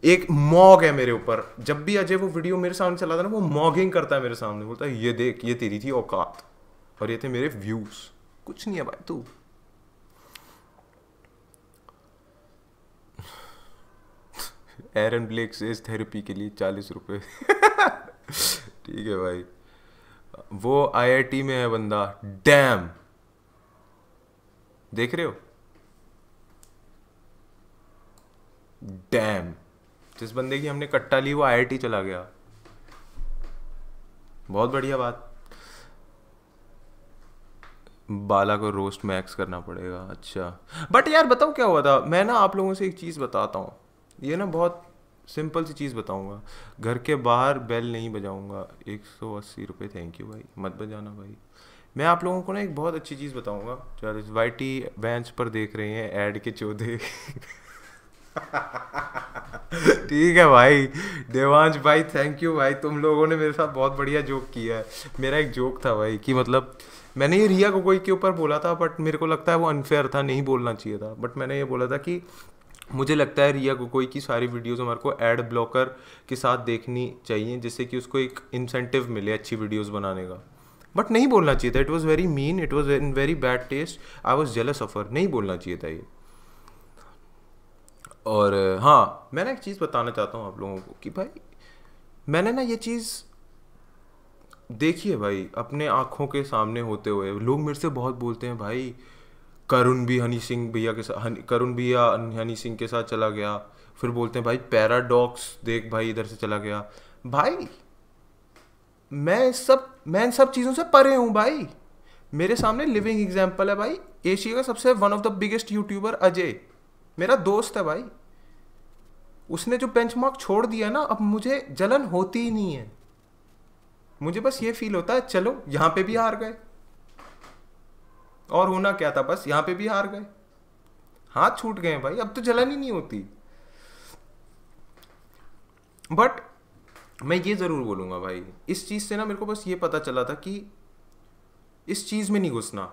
एक मॉग है मेरे ऊपर। जब भी अजय वो वीडियो मेरे सामने चलाता है ना, वो मॉगिंग करता है मेरे सामने, बोलता है ये देख, ये तेरी थी औकात और ये थे मेरे व्यूज, कुछ नहीं है भाई तू। एरन ब्लेक से थेरेपी के लिए 40 रुपए। ठीक है भाई, वो आईआईटी में है बंदा, डैम, देख रहे हो, डैम, जिस बंदे की हमने कट्टा ली वो आईआईटी चला गया, बहुत बढ़िया बात। बाला को रोस्ट मैक्स करना पड़ेगा, अच्छा। बट यार बताओ क्या हुआ था, मैं ना आप लोगों से एक चीज़ बताता हूँ, ये ना बहुत सिंपल सी चीज़ बताऊंगा, घर के बाहर बेल नहीं बजाऊंगा, 180 रुपये, थैंक यू भाई, मत बजाना भाई। मैं आप लोगों को ना एक बहुत अच्छी चीज़ बताऊंगा, चलो वाईटी वेंच पर देख रहे हैं ऐड के चौधे। ठीक है भाई, देवांश भाई थैंक यू भाई, तुम लोगों ने मेरे साथ बहुत बढ़िया जोक किया है। मेरा एक जोक था भाई कि मतलब मैंने ये रिया गोगोई के ऊपर बोला था, बट मेरे को लगता है वो अनफेयर था, नहीं बोलना चाहिए था, बट मैंने ये बोला था कि मुझे लगता है रिया गोगोई की सारी वीडियोस हमारे को एड ब्लॉकर के साथ देखनी चाहिए, जिससे कि उसको एक इंसेंटिव मिले अच्छी वीडियोस बनाने का। बट नहीं बोलना चाहिए था, it was very mean, it was in very bad taste, I was jealous of her, नहीं बोलना चाहिए था ये। और हाँ, मैं ना एक चीज़ बताना चाहता हूँ आप लोगों को कि भाई मैंने ना ये चीज़ देखी है भाई अपने आँखों के सामने होते हुए। लोग मेरे से बहुत बोलते हैं भाई करुण भी हनी सिंह भैया के साथ, करुण भैया हनी सिंह के साथ चला गया, फिर बोलते हैं भाई पैराडॉक्स देख भाई इधर से चला गया। भाई मैं इन सब चीज़ों से परे हूँ भाई, मेरे सामने लिविंग एग्जाम्पल है भाई, एशिया का सबसे one of the biggest YouTuber Ajay मेरा दोस्त है भाई, उसने जो बेंचमार्क छोड़ दिया ना, अब मुझे जलन होती ही नहीं है, मुझे बस ये फील होता है चलो यहाँ पे भी हार गए, और होना क्या था, बस यहाँ पे भी हार गए, हाथ छूट गए भाई, अब तो जलन ही नहीं होती। बट मैं ये जरूर बोलूंगा भाई, इस चीज से ना मेरे को बस ये पता चला था कि इस चीज में नहीं घुसना,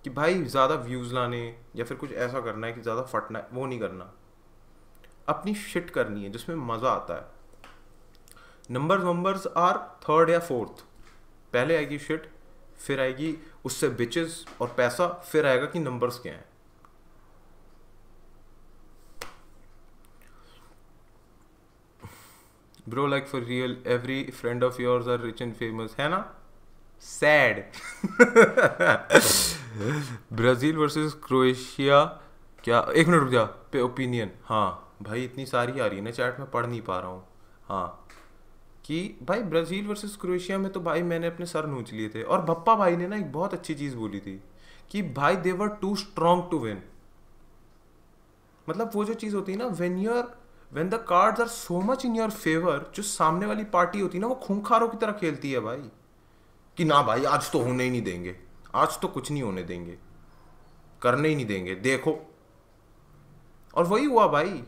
कि भाई ज्यादा व्यूज लाने या फिर कुछ ऐसा करना है कि ज्यादा फटना है, वो नहीं करना, अपनी शिट करनी है जिसमें मजा आता है। नंबर्स आर थर्ड या फोर्थ, पहले आएगी शिट, फिर आएगी उससे बिचेस और पैसा, फिर आएगा कि नंबर्स क्या हैं। Bro like for real every friend of yours are rich and famous, है ना, सैड। ब्राजील वर्सेस क्रोएशिया, क्या, एक मिनट रुक जा, पे ओपिनियन, हाँ भाई इतनी सारी आ रही है ना चैट में, पढ़ नहीं पा रहा हूँ। हाँ कि भाई ब्राज़ील वर्सेस क्रोएशिया में तो भाई मैंने अपने सर नोच लिए थे, और भप्पा भाई ने ना एक बहुत अच्छी चीज़ बोली थी कि भाई they were too strong to win. मतलब वो जो चीज़ होती है ना, when the cards are so much in your favour, जो सामने वाली पार्टी होती है ना वो खूंखारों की तरह खेलती है भाई, कि ना भाई आज तो होने ही नहीं देंगे, आज तो कुछ नहीं होने देंगे, करने ही नहीं देंगे, देखो। और वही हुआ भाई,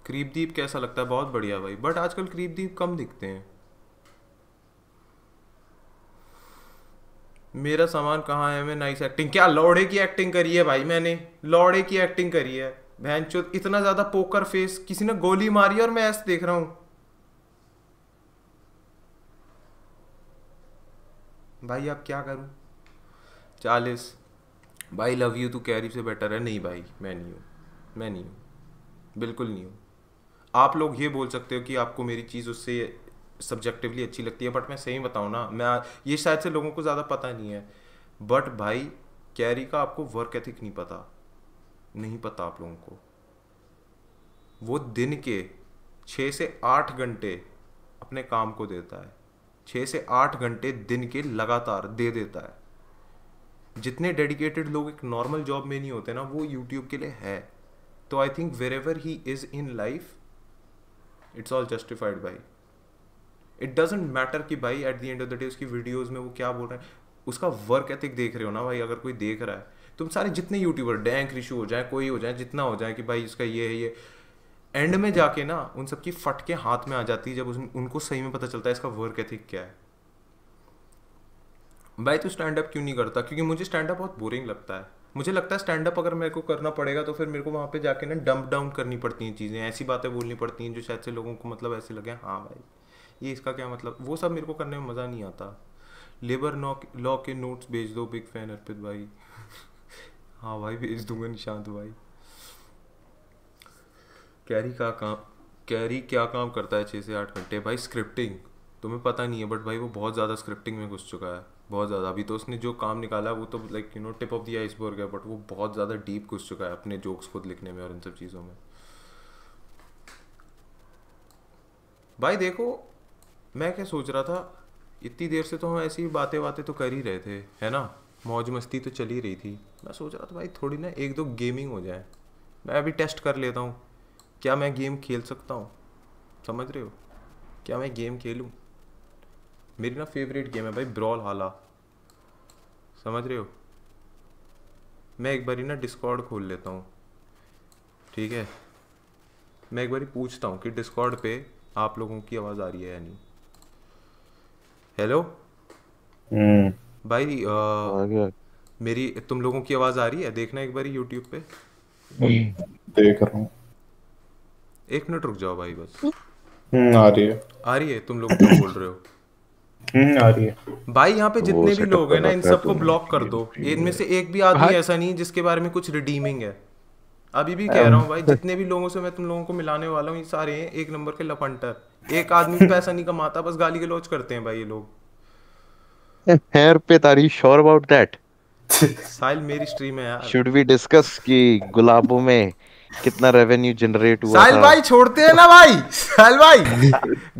क्रीपदीप कैसा लगता है, बहुत बढ़िया भाई, बट आजकल क्रीपदीप कम दिखते हैं। मेरा सामान कहाँ है, मैं नाइस एक्टिंग, क्या लौड़े की एक्टिंग करी है भाई, मैंने लौड़े की एक्टिंग करी है, भैंचोद इतना ज्यादा पोकर फेस, किसी ने गोली मारी और मैं ऐसे देख रहा हूँ भाई, अब क्या करूँ। 40 भाई लव यू, तू कैरी से बेटर है, नहीं भाई मैं नहीं हूँ, मैं नहीं हूँ, बिल्कुल नहीं हूँ। आप लोग ये बोल सकते हो कि आपको मेरी चीज़ उससे सब्जेक्टिवली अच्छी लगती है, बट मैं सही बताऊँ ना, मैं ये शायद से लोगों को ज़्यादा पता नहीं है, बट भाई कैरी का आपको वर्क एथिक नहीं पता, नहीं पता आप लोगों को। वो दिन के 6 से 8 घंटे अपने काम को देता है, 6 से 8 घंटे दिन के लगातार दे देता है। जितने डेडिकेटेड लोग एक नॉर्मल जॉब में नहीं होते ना, वो यूट्यूब के लिए है। तो I think wherever he is in life, it's all justified भाई। इट डजेंट मैटर कि भाई at the end of the day उसकी वीडियोस में वो क्या बोल रहा है, उसका वर्क एथिक देख रहे हो ना भाई। अगर कोई देख रहा है, तुम सारे जितने यूट्यूबर, डैंक ऋषु हो जाए, कोई हो जाए, जितना हो जाए कि भाई इसका ये है, ये एंड में जाके ना उन सबकी फटके हाथ में आ जाती है जब उनको सही में पता चलता है इसका वर्क एथिक क्या है। भाई तू स्टैंड अप क्यों नहीं करता? क्योंकि मुझे स्टैंड अप बहुत बोरिंग लगता है। मुझे लगता है स्टैंड अप अगर मेरे को करना पड़ेगा तो फिर मेरे को वहाँ पे जाके ना डंप डाउन करनी पड़ती हैं चीज़ें, ऐसी बातें बोलनी पड़ती हैं जो शायद से लोगों को मतलब ऐसे लगे हाँ भाई ये इसका क्या मतलब, वो सब मेरे को करने में मज़ा नहीं आता। लेबर लॉ के नोट्स भेज दो, बिग फैन अर्पित भाई। हाँ भाई भेज दूंगा निशांत भाई। कैरी क्या काम करता है 6 से 8 घंटे? भाई स्क्रिप्टिंग, तुम्हें पता नहीं है बट भाई वो बहुत ज़्यादा स्क्रिप्टिंग में घुस चुका है, बहुत ज़्यादा। अभी तो उसने जो काम निकाला है वो तो like you know tip of the iceberg है, बट वो बहुत ज़्यादा डीप घुस चुका है अपने जोक्स खुद लिखने में और इन सब चीज़ों में। भाई देखो मैं क्या सोच रहा था, इतनी देर से तो हम ऐसी बातें तो कर ही रहे थे है ना, मौज मस्ती तो चल ही रही थी। मैं सोच रहा था भाई थोड़ी ना 1-2 गेमिंग हो जाए। मैं अभी टेस्ट कर लेता हूँ क्या मैं गेम खेल सकता हूँ, समझ रहे हो? क्या मैं गेम खेलूँ? मेरी ना फेवरेट गेम है भाई ब्रॉल हाला, समझ रहे हो? मैं एक बारी ना डिस्कॉर्ड खोल लेता हूँ, ठीक है? मैं एक बारी पूछता हूँ कि डिस्कॉर्ड पे आप लोगों की आवाज़ आ रही है या नहीं। हेलो भाई आ गया। मेरी तुम लोगों की आवाज़ आ रही है? देखना एक बारी यूट्यूब पे। देख रहा हूँ। 1 मिनट रुक जाओ भाई बस। आ रही है। आ रही है? तुम लोग जो बोल रहे हो आ रही है। भाई, यहाँ पे वो जितने भी सेटअप लोग कर हैं ना इन रखा है सबको तूने ब्लॉक कर दो। इनमें से एक भी आदमी भाई ऐसा नहीं जिसके बारे में कुछ रिडीमिंग है। अभी भी कह रहा हूँ भाई, जितने भी लोगों से मैं तुम लोगों को मिलाने वाला हूँ ये सारे हैं एक नंबर के लफंटर। एक आदमी भी पैसा नहीं कमाता, बस गाली गलौज करते हैं भाई ये लोग। हेयर पे तारी श्योर अबाउट दैट? साहिल मेरी स्ट्रीम है यार। शुड वी डिस्कस कि गुलाबों में कितना रेवेन्यू जनरेट हुआ साहिल था? भाई छोड़ते हैं ना भाई, साहिल भाई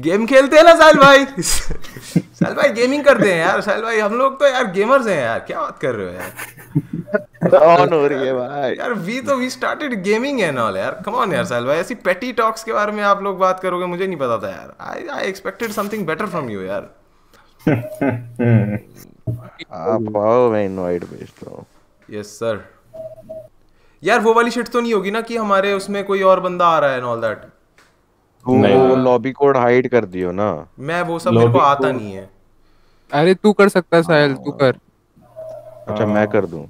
गेम खेलते हैं ना साहिल भाई। साहिल भाई गेमिंग करते हैं यार, साहिल भाई हम लोग तो यार गेमर्स हैं यार, क्या बात कर रहे हो यार। ऑन हो रही है भाई। यार we started gaming and all यार, कम ऑन यार साहिल भाई, ऐसी पेटी टॉक्स के बारे में आप लोग बात करोगे मुझे नहीं पता था यार। I expected something better from you यार। आप आओ, मैं इनवाइट भेजता हूँ। Yes sir. यार वो वाली शिट तो नहीं होगी ना कि हमारे उसमें कोई और बंदा आ रहा है एंड ऑल दैट? तू नहीं। वो लॉबी कोड हाइड कर दियो ना। मैं वो सब मेरे को लॉबी आता को नहीं है अरे तू कर सकता है साहिल, तू कर। अच्छा मैं कर दूं?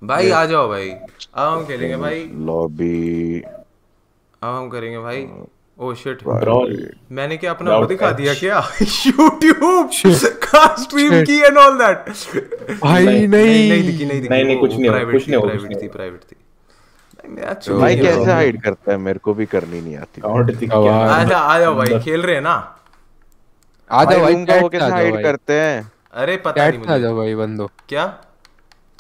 भाई। आ जाओ भाई, अब हम खेलेंगे भाई, लॉबी अब हम करेंगे भाई। ओ शिट, ब्रॉल मैंने क्या अपना वो दिखा दिया Edge। क्या? यूट्यूब का स्ट्रीम Shit. की एंड ऑल दैट। भाई नहीं, नहीं नहीं दिखी, नहीं दिखी। नहीं, वो कुछ नहीं हुआ, प्राइवेट कुछ थी, नहीं हुआ, कुछ प्राइवेट नहीं थी, हुआ। प्राइवेट थी। मैं भाई चूतिया नहीं, कैसे problem हाइड करता है? मेरे को भी करनी नहीं आती। काउंट दिख आवाज। गया आजा आ जाओ भाई, अंदर। खेल रहे हैं ना। आ जाओ भाई, रूम का वो चैट से आ कैसे जाओ हाइड भाई, करते हैं? अरे पता चैट नहीं से आ मुझे जाओ भाई बंदो, क्या।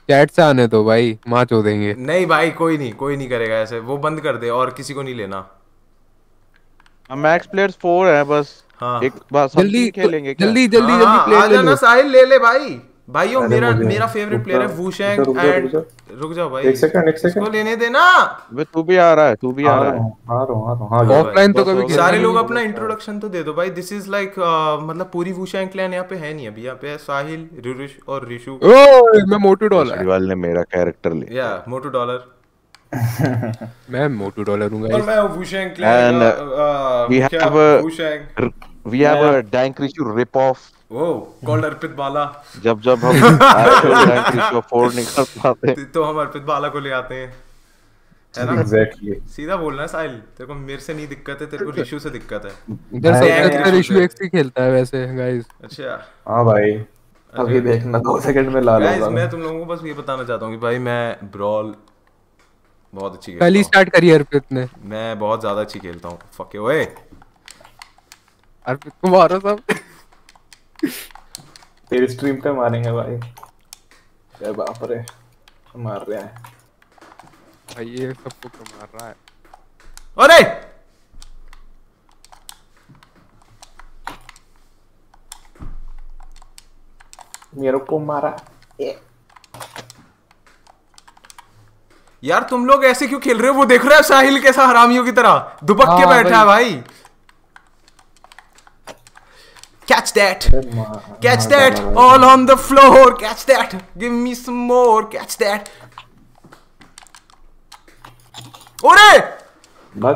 चैट से आने दो भाई, माँ चो देंगे। नहीं भाई कोई नहीं करेगा ऐसे, वो बंद कर दे और किसी को नहीं लेना। मैक्स प्लेयर्स 4 है बस। हाँ एक बार सब जल्दी टीम खेलेंगे क्या? जल्दी हाँ जल्दी जल्दी हाँ, प्लेयर आ ले जाना लो। साहिल, ले ले भाई। भाइयों अरे मेरा मुझे मेरा फेवरेट रुक प्लेयर जा, है वूशैंग रुक जा, रुक एंड जा। रुक जाओ भाई, एक सेकंड इसको लेने देना। अबे तू भी आ रहा है, तू भी आ आ रहा रहा है। हूँ आ रहा हूँ आ रहा हूँ, आ लो गया। भाई, ऑफलाइन तो बस कभी हो गया। खेला सारे नहीं लोग है। अपना इंट्रोडक्शन तो दे दो भाई। दिस इज लाइक मतलब पूरी वूशैंग क्लैन यहाँ पे है नहीं अभी। यहाँ पे है साहिल, रिरुष और रिशु। ओए मैं मोटू डॉलर, केजरीवाल ने मेरा कैरेक्टर ले या लिया। मोटू डॉलर। मैं मोटू डॉलर हूँ और गाइस। मैं वूशैंग क्लैन एंड का वी मुखिया हैव वूशैंग। वी हैव अ मैं डैंक रिशु रिप ऑफ। वो कॉल्ड अर्पित बाला। जब जब हम एक्चुअल डैंक रिशु अफोर्ड नहीं कर पाते। तो हम अर्पित बाला को ले आते हैं, है ना? एग्जैक्टली। सीधा बोलना है साहिल, तेरे को मेरे से नहीं दिक्कत है, तेरे को रिशु से दिक्कत है। इधर मैं- सबसे Dang, अच्छा Rishu रिशु से। एक्स ही खेलता है वैसे गाइस। अच्छा हाँ भाई, अभी अरे देखना 2 सेकंड में लाल गाइस, होगा। मैं तुम लोगों को बस ये बताना चाहता हूँ कि भाई मैं ब्रॉल बहुत अच्छी कल ही खेलता स्टार्ट करी अर्पित ने। हूँ। मैं बहुत ज्यादा अच्छी खेलता हूँ। फके ओए। अर्पित को मारो सब। तेरी स्ट्रीम पे मारेंगे भाई। अरे बाप रे, मार रहे हैं। भाई ये सबको क्यों मार रहा है? अरे मेरे को मारा। यार तुम लोग ऐसे क्यों खेल रहे हो? वो देख रहे हो साहिल कैसा हरामियों की तरह दुबक के हाँ बैठा है भाई। Catch that. Catch that. All on the floor. Catch that. Give me some more. Catch that. ओरे बस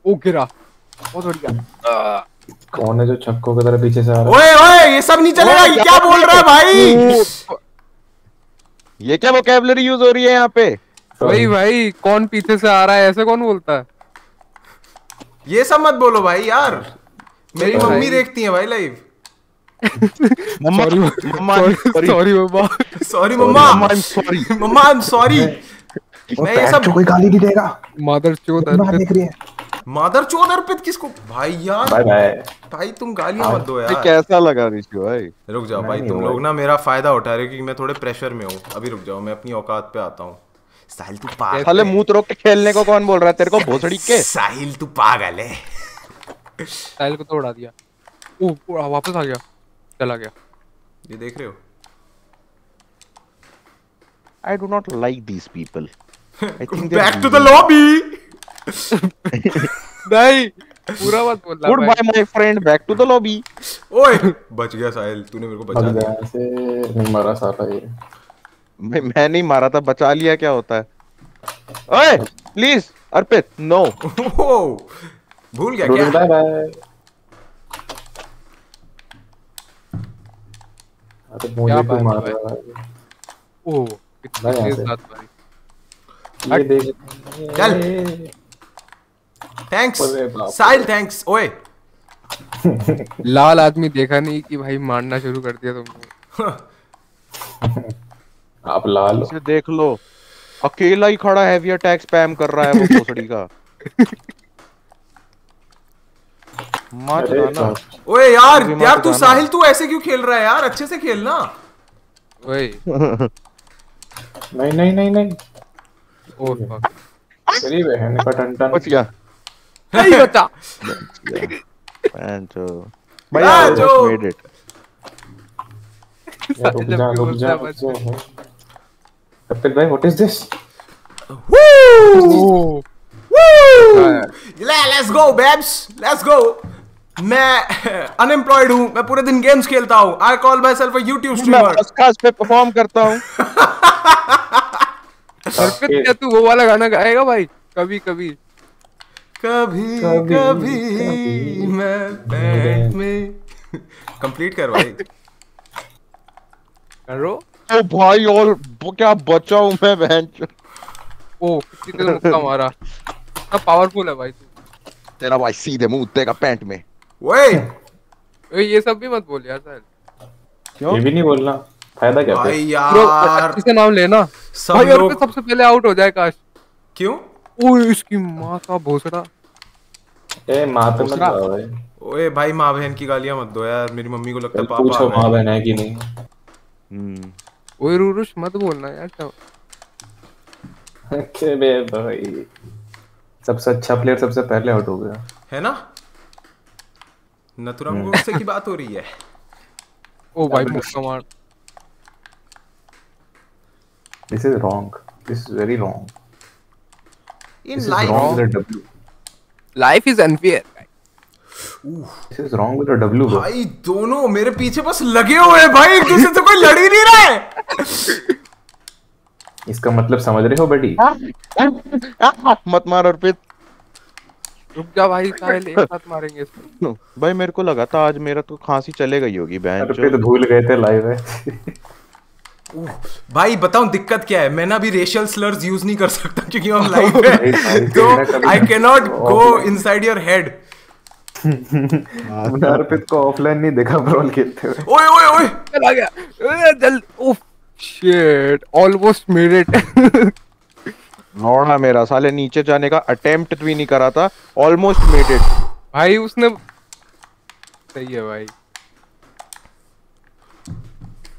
ओ गिरा बहुत बढ़िया। कौन है जो छक्कों की तरह पीछे से आ रहा है? ओए ओए ये सब नहीं चलेगा। ये क्या बोल रहा है भाई? ये क्या वोकैबुलरी यूज हो रही है यहाँ पे? वही भाई कौन पीछे से आ रहा है ऐसे कौन बोलता है? ये सब मत बोलो भाई यार। मेरी भाई। मम्मी देखती है भाई लाइव। मम्मा मम्मा सॉरी बाबा। Sorry mumma. I'm sorry. Mumma I am sorry. मैं ये सब कोई गाली नहीं देगा। मदर चोद बाहर देख रही है। मादर चोद अर्पित किसको भाई यार? Bye bye. भाई तुम गालियां मत दो ये यार। कैसा लगा ऋषि भाई? रुक जाओ भाई नहीं, तुम वो- लोग ना मेरा फायदा उठा रहे हो क्योंकि मैं थोड़े प्रेशर में हूँ। अभी रुक जाओ मैं अपनी औकात पे आता हूँ। साहिल तू पागल साले है। मुंह रोक के खेलने को कौन बोल रहा है तेरे को भोसड़ी के? साहिल तू पागल है। साहिल को तो उड़ा दिया। ओ वापस आ गया चला गया। ये देख रहे हो? I do not like these people. I think back to the lobby. नहीं पूरा मत बोलना भाई। Goodbye my friend, back to the lobby. ओए बच गया साहिल। तूने मेरे को बचा भाग दिया। गया से नहीं मारा साला ये। मैं नहीं मारा था, बचा लिया क्या होता है? ओए प्लीज अर्पित नो। ओह, भूल गया बाय क्या? बाय। अरे क्या मुझे बात क्यों मार है रहा है? ओ भाई, कितनी यहाँ तेज से। बात भाई। ये देख। चल। थैंक्स अरे बाप रे। साहिल थैंक्स। ओए लाल आदमी देखा नहीं कि भाई मारना शुरू कर दिया तुमने। आप लाल हो। इसे देख लो, अकेला ही खड़ा हैवी अटैक स्पैम कर रहा है वो भोसड़ी का। मार अरे ना। बाप। ओए यार अभी यार मत तू गाना। साहिल तू ऐसे क्यों खेल रहा है यार? अच्छे से खेलना। ओए नहीं नहीं नहीं नहीं। ओ फक तेरी बहन का टंटन। बच गया। नहीं बचा। पैंचो भाई हाँ, I जो- almost made it. रुक जा रुक जा रुक जा। कपिल भाई what is this? Woo! Woo! Let's go babs, let's go. मैं अनएम्प्लॉयड हूँ। मैं पूरे दिन गेम्स खेलता हूँ। I call myself a YouTube मैं streamer. पॉडकास्ट पे परफॉर्म करता हूँ। अर्पित क्या तू वो वाला गाना गाएगा भाई? कभी कभी कभी कभी, कभी कभी। मैं बैंड में कंप्लीट कर भाई। करो। ओ भाई और वो क्या बचा हूँ मैं बहन। ओ कितनी तेज मुक्का मारा। कितना पावरफुल है भाई तू। तेरा भाई सीधे मुंह देगा पैंट में। ओए ओए ये सब भी मत बोल यार साहिल। ये भी नहीं बोलना। फायदा क्या फिर? भाई ब्रो यार अच्छे से नाम लेना। सब भाई लोग अर्पित सबसे पहले आउट हो जाए काश। क्यों? ओए इसकी माँ का भोसड़ा। ए माँ पे मत दूसरा। जाओ भाई। ओए भाई माँ बहन की गालियां मत दो यार। मेरी मम्मी को लगता है कल पापा पूछो आ गए। माँ बहन है कि नहीं। ओए रूरुश मत बोलना यार क्या। अच्छे बे भाई। सबसे अच्छा प्लेयर सबसे पहले आउट हो गया। है ना? नथुराम गोडसे की बात हो रही है। ओ भाई मुक्का मार। This is wrong. This is very wrong. In this is life wrong with a W. Life is unfair. This is wrong with a W bro. भाई दोनों मेरे पीछे बस लगे हुए हैं भाई। एक दूसरे से कोई लड़ ही नहीं रहा है। इसका मतलब समझ रहे हो बेटी? मत मार अर्पित। रुक जा भाई साहिल एक साथ मारेंगे इसको। भाई मेरे को लगा था आज मेरा तो खांसी चले गई होगी बहन अरे तो भूल गए थे लाइव है। भाई बताऊं दिक्कत क्या है? मैं ना भी रेशियल स्लर्स यूज नहीं कर सकता क्योंकि हम लाइव पे। भाई, तो आई can not go inside your head. मैंने अर्पित को ऑफलाइन नहीं देखा ब्रॉल खेलते हुए। ओए ओए ओए चला गया। जल oh shit almost made it. लौड़ा मेरा साले नीचे जाने का अटेम्प्ट भी नहीं करा था। Almost made it. भाई उसने सही है भाई।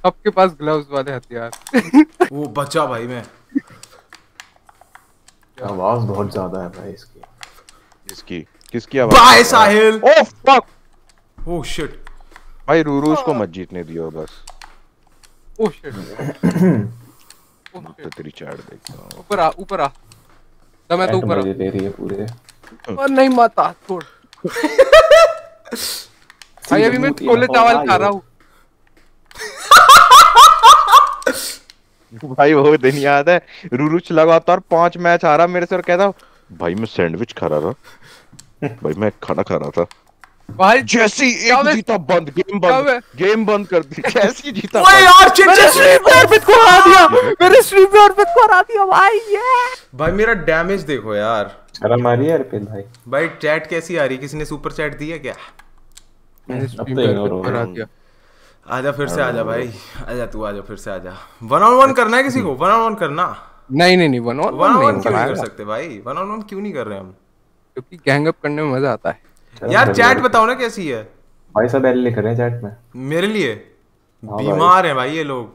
सबके पास ग्लव्स वाले हथियार। वो बचा भाई मैं। आवाज बहुत ज्यादा है भाई इसकी। किसकी किसकी आवाज? Bye Sahil. Oh fuck. Oh shit. भाई रूरूस को मत जीतने दियो बस। Oh shit. तो तेरी चैट देखता हूँ। ऊपर आ ऊपर आ। मैं तो ऊपर आ। मजे ले रही है पूरे। और नहीं माता छोड़। भाई अभी मैं छोले चावल खा रहा हूँ। भाई वो दिन याद है, रूरुच लगातार 5 मैच आ रहा मेरे से और कहता भाई मैं सैंडविच खा रहा था, भाई मैं खाना खा रहा था। भाई जैसी एक जीता बंद, गेम बंद कर दी, जैसी जीता ओए यार मेरे स्ट्रीम पे अर्पित को हरा दिया, मेरे स्ट्रीम पे अर्पित को हरा दिया भाई। ये भाई मेरा डैमेज देखो यार। शर्म आ रही है अर्पित भाई। भाई चैट कैसी आ रही, किसी ने सुपर चैट दी है क्या? मैंने अब स्ट्रीम तो पे ignore अर्पित हो को हरा गया। दिया। आजा फिर से आजा भाई, आजा तू, आजा फिर से आजा। 1-on-1 करना है किसी को, 1-on-1 करना। नहीं 1-on-1 नहीं 1-on-1 क्यों नहीं होगा कर सकते भाई, 1-on-1 क्यों नहीं कर रहे हम? क्योंकि गैंग अप करने में मजा आता है। यार चैट बताओ ना कैसी है। भाई सब एल लिख रहे हैं चैट में। मेरे लिए हाँ भाई। बीमार है भाई ये लोग।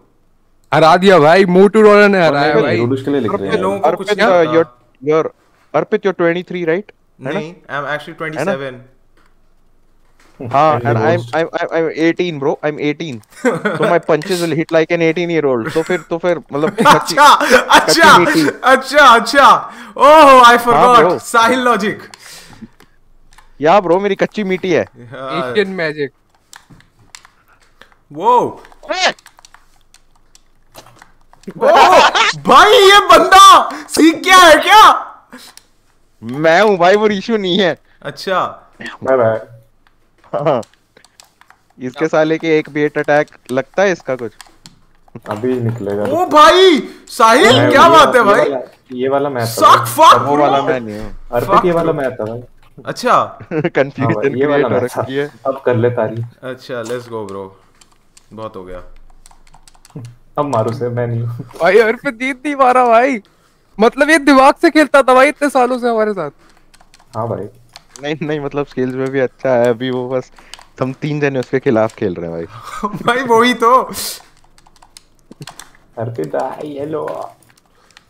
हरा दिया भाई, मोटू रोलर ने हराया भाई। रूरुच के लिए लिख रहे ये हैं। लोगों को कुछ अर्पित नहीं पता। Your Arpit your 23 right? नहीं, आई एम एक्चुअली 27। हाँ, and I'm 18 bro, I'm 18. So my punches will hit like an 18-year-old. तो फिर मतलब अच्छा अच्छा मीठी। अच्छा अच्छा, ओह आई bro. फॉरगॉट, साहिल लॉजिक। या ब्रो मेरी कच्ची मीठी है। Asian magic. वो भाई ये बंदा सीख क्या है क्या? मैं हूँ भाई, वो रीशू नहीं है। अच्छा बाय बाय। हाँ। इसके साले के एक बेट अटैक लगता है इसका कुछ। अभी निकलेगा। ओ भाई साहिल क्या बात है भाई। ये वाला मैच Suck fuck वो bro। वाला मैं नहीं हूँ। अर्पित ये वाला मैच था भाई। अच्छा हाँ कंफ्यूजन भाई, ये वाला क्रिएट हो मैच था। रखी है। अब कर ले तारी। अच्छा, लेट्स गो ब्रो, बहुत हो गया। अब मारू से मैं नहीं हूँ। भाई अर्पित जीत नहीं पा रहा भाई, मतलब ये दिमाग से खेलता था भाई इतने सालों से हमारे साथ। हाँ भाई। नहीं मतलब स्किल्स में भी अच्छा है। अभी वो बस हम 3 जने उसके खिलाफ खेल रहे हैं भाई। भाई वही तो। अर्पित ये लो।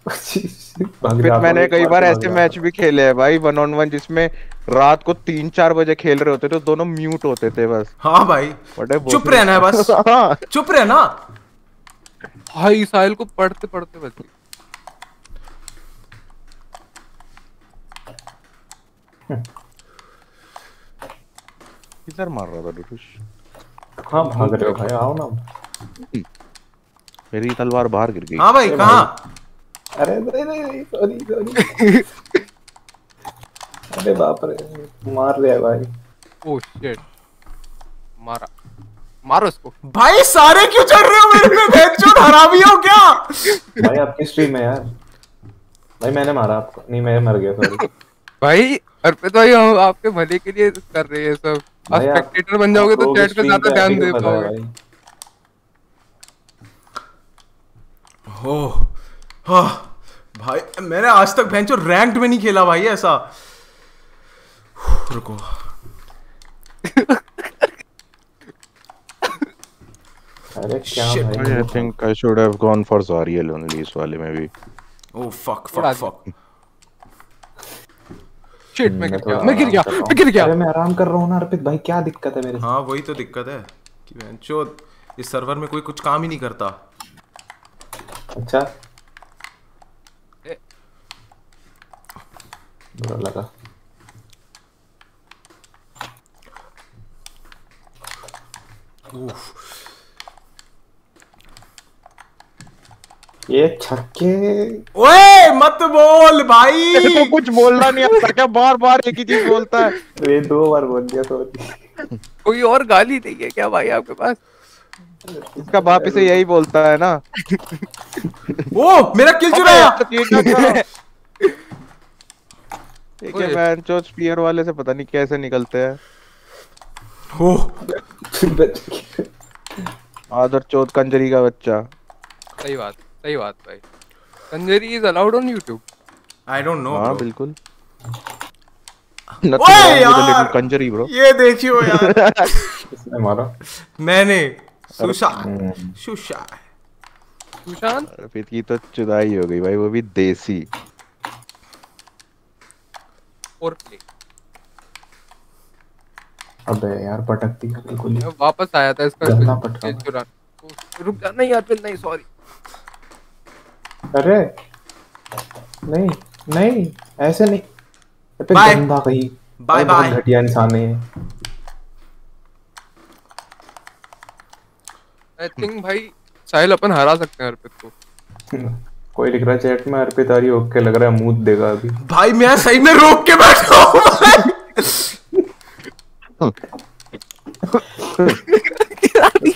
फिर मैंने कई बार ऐसे मैच भी खेले हैं भाई 1-on-1 जिसमें रात को 3-4 बजे खेल रहे होते तो दोनों म्यूट होते थे बस। हाँ भाई चुप रहना है बस, हाँ। चुप रहना। भाई साहिल को पढ़ते पढ़ते बच गई। किधर मार रहा था डुडुश? हाँ भाग रहे हो भाई, आओ ना। मेरी तलवार बाहर गिर गई। हाँ भाई कहाँ? अरे नहीं सॉरी। अरे बाप रे, मार रहे हैं भाई। ओह शिट, मारा, मारो इसको। भाई सारे क्यों चढ़ रहे हो मेरे पे? बेंचोद हरामी हो क्या? भाई आपकी स्ट्रीम है यार। भाई मैंने मारा आपको नहीं, मैं मर गया सॉरी। भाई अर्पित भाई हम आपके भले के लिए कर रहे हैं सब। आप भाई, आप- स्पेक्टेटर बन जाओगे तो लोग चैट पे stream ज्यादा ध्यान आप ही दे को पता है पाओगे। भाई। हो हाँ भाई, मैंने आज तक बेंचो रैंक्ड में नहीं खेला भाई ऐसा। रुको अरे क्या Shit. भाई। I think I should have gone for Zariel only इस वाले में भी। ओह फक उड़ा फक दिया। फक। शिट मैं गिर थोड़ा गया, मैं गिर गया, आराम कर रहा हूँ। मैं गिर गया। अरे मैं आराम कर रहा हूँ ना अर्पित भाई, क्या दिक्कत है मेरे से? हाँ वही तो दिक्कत है कि बेंचोद इस सर्वर में कोई कुछ काम ही नहीं करता। अच्छा बुरा लगा। उफ, ये छक्के। ओए मत बोल भाई। तो कुछ बोलना नहीं आता क्या? बार बार एक ही चीज बोलता है। ये 2 बार बोल दिया सॉरी। कोई और गाली नहीं है क्या भाई आपके पास? इसका बाप इसे यही बोलता है ना। ओ मेरा किल चुराया। एक है बेंचो स्पीयर वाले से पता नहीं कैसे निकलते हैं। हो आदर चौथ कंजरी का बच्चा। सही बात भाई। Kanjari is allowed on YouTube। I don't no हाँ ब्रो। बिल्कुल। ओए यार कंजरी ब्रो। ये देखियो यार। किसने मारा? मैंने सुशांत सुशांत फिर की तो चुदाई हो गई भाई, वो भी देसी। और प्ले अबे यार पटकती है बिल्कुल ही। वापस आया था इसका गंदा पटका। ये चुरा। रुक जा, नहीं यार फिर नहीं, सॉरी। अरे नहीं नहीं ऐसे नहीं। अबे Bye. गंदा कहीं। Bye अरे बहुत bye. घटिया इंसान है ये। आई थिंक भाई साहिल अपन हरा सकते हैं अर्पित को। कोई लिख रहा है चैट में अर्पित आरी ओके लग रहा है मूड देगा अभी। भाई मैं सही में रोक के बैठा हूँ भाई।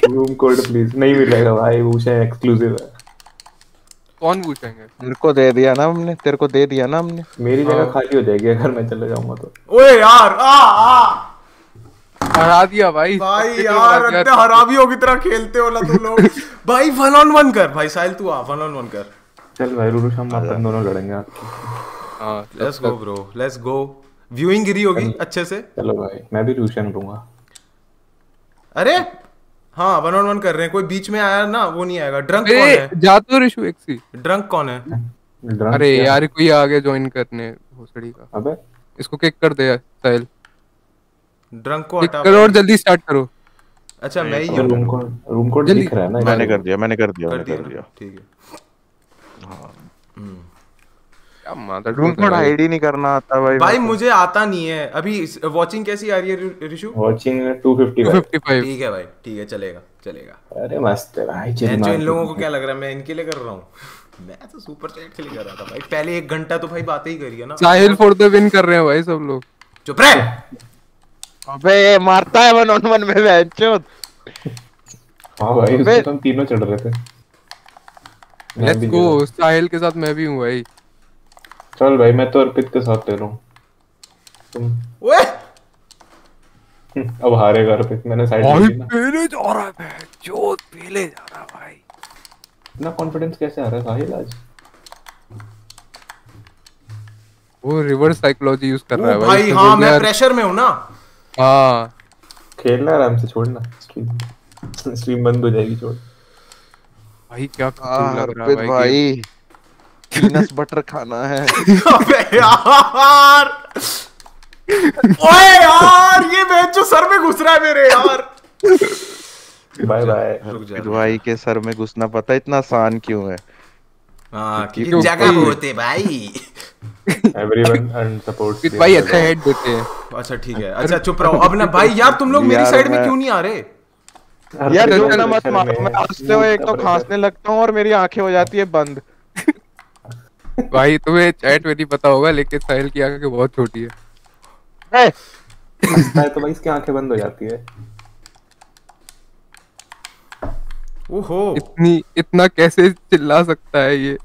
रूम कोड प्लीज नहीं मिलेगा भाई, पूछे एक्सक्लूसिव है। कौन पूछेंगे? तेरे को दे दिया ना हमने, तेरे को दे दिया ना हमने। मेरी जगह खाली हो जाएगी अगर मैं चले जाऊंगा तो। ओए यार आ हरा दिया भाई। भाई सबके यार हरा दिया। इतने हरामियों की तरह खेलते हो ना तुम लोग। भाई 1-on-1 कर भाई, साहिल तू आ 1-on-1 कर। चल भाई रूरू हम अपन दोनों लड़ेंगे आपकी। हाँ let's go bro, let's go. Viewing गिरी होगी अच्छे से। चलो भाई मैं भी रूशन लूंगा। अरे हाँ 1-on-1 कर रहे हैं, कोई बीच में आया ना वो नहीं आएगा। ड्रंक कौन है? जा तो ऋषु एक सी। ड्रंक कौन है? ड्रंक अरे क्या? यार कोई आगे ज्वाइन करने भोसड़ी का। अबे इसको किक कर दे साहिल। ड्रंक को किक हटा करो और भाई। जल्दी स्टार्ट करो। अच्छा मैं ही अबे हूँ। रूम कोड जल्दी। दिख रहा है ना? मैंने कर दिया, मैंने कर दिया, कर मैंने दिया कर ना? दिया। ठीक है। क्या मादर रूम कोड आईडी नहीं करना आता भाई। भाई मेरे को। मुझे आता नहीं है अभी। वॉचिंग कैसी आ रही है ऋषु? वॉचिंग 255। 255। ठीक है भाई, ठीक है, चलेगा चलेगा। अरे मस्त है भाई चिल मैं जो मार इन के लोगों को क्या लग रहा है मैं इनके लिए कर रहा हूँ? मैं तो सुपर चैट के लिए कर रहा था भाई। पहले 1 घंटा तो भाई बातें ही करी है ना। साहिल फॉर द विन कर रहे हैं भाई सब लोग। चुप रह। अबे ये मारता है 1-on-1 में बहनचोद। हाँ भाई अबे। उसमें तो हम तीनों चढ़ रहे थे। मैं लेट्स भी गो। गया। साहिल के साथ मैं भी हूँ भाई। चल भाई मैं तो अर्पित के साथ ले रहा हूँ। तुम ओए अब हारेगा अर्पित, मैंने साइड भाई ले ली ना। पहले जा रहा है जो पहले जा रहा भाई। इतना कॉन्फिडेंस कैसे आ रहा है साहिल आज? वो रिवर्स साइकोलॉजी यूज कर रहा है ओ भाई। भाई उसने हाँ बोल दिया मैं यार- प्रेशर में हूँ ना। हाँ खेलना आराम से, छोड़ना स्ट्रीम बंद हो जाएगी, छोड़। भाई क्या cool लग रहा है अर्पित भाई game। भाई पीनस बटर खाना है। अबे यार ओए यार ये बेंच जो सर में घुस रहा है मेरे यार। Bye bye. रुक जा, अर्पित भाई के सर में घुसना पता है इतना आसान क्यों है? हाँ क्योंकि क्योंकि जगह भाई- बहुत है भाई। एवरीवन एंड सपोर्ट फिर भाई अच्छा हेड देते हैं। अच्छा ठीक है, अच्छा चुप रहो अब ना भाई। यार तुम लोग मेरी यार, साइड में मैं- क्यों नहीं आ रहे? यार देखना मत मारो, मैं हंसते हुए एक तो खांसने लगता हूँ और मेरी आंखें हो जाती है बंद। भाई तुम्हें चैट में नहीं पता होगा लेकिन साहिल की आंखें बहुत छोटी है। है हंसता है तो भाई इसकी आंखें बंद हो जाती है। ओहो इतना कैसे चिल्ला सकता है ये।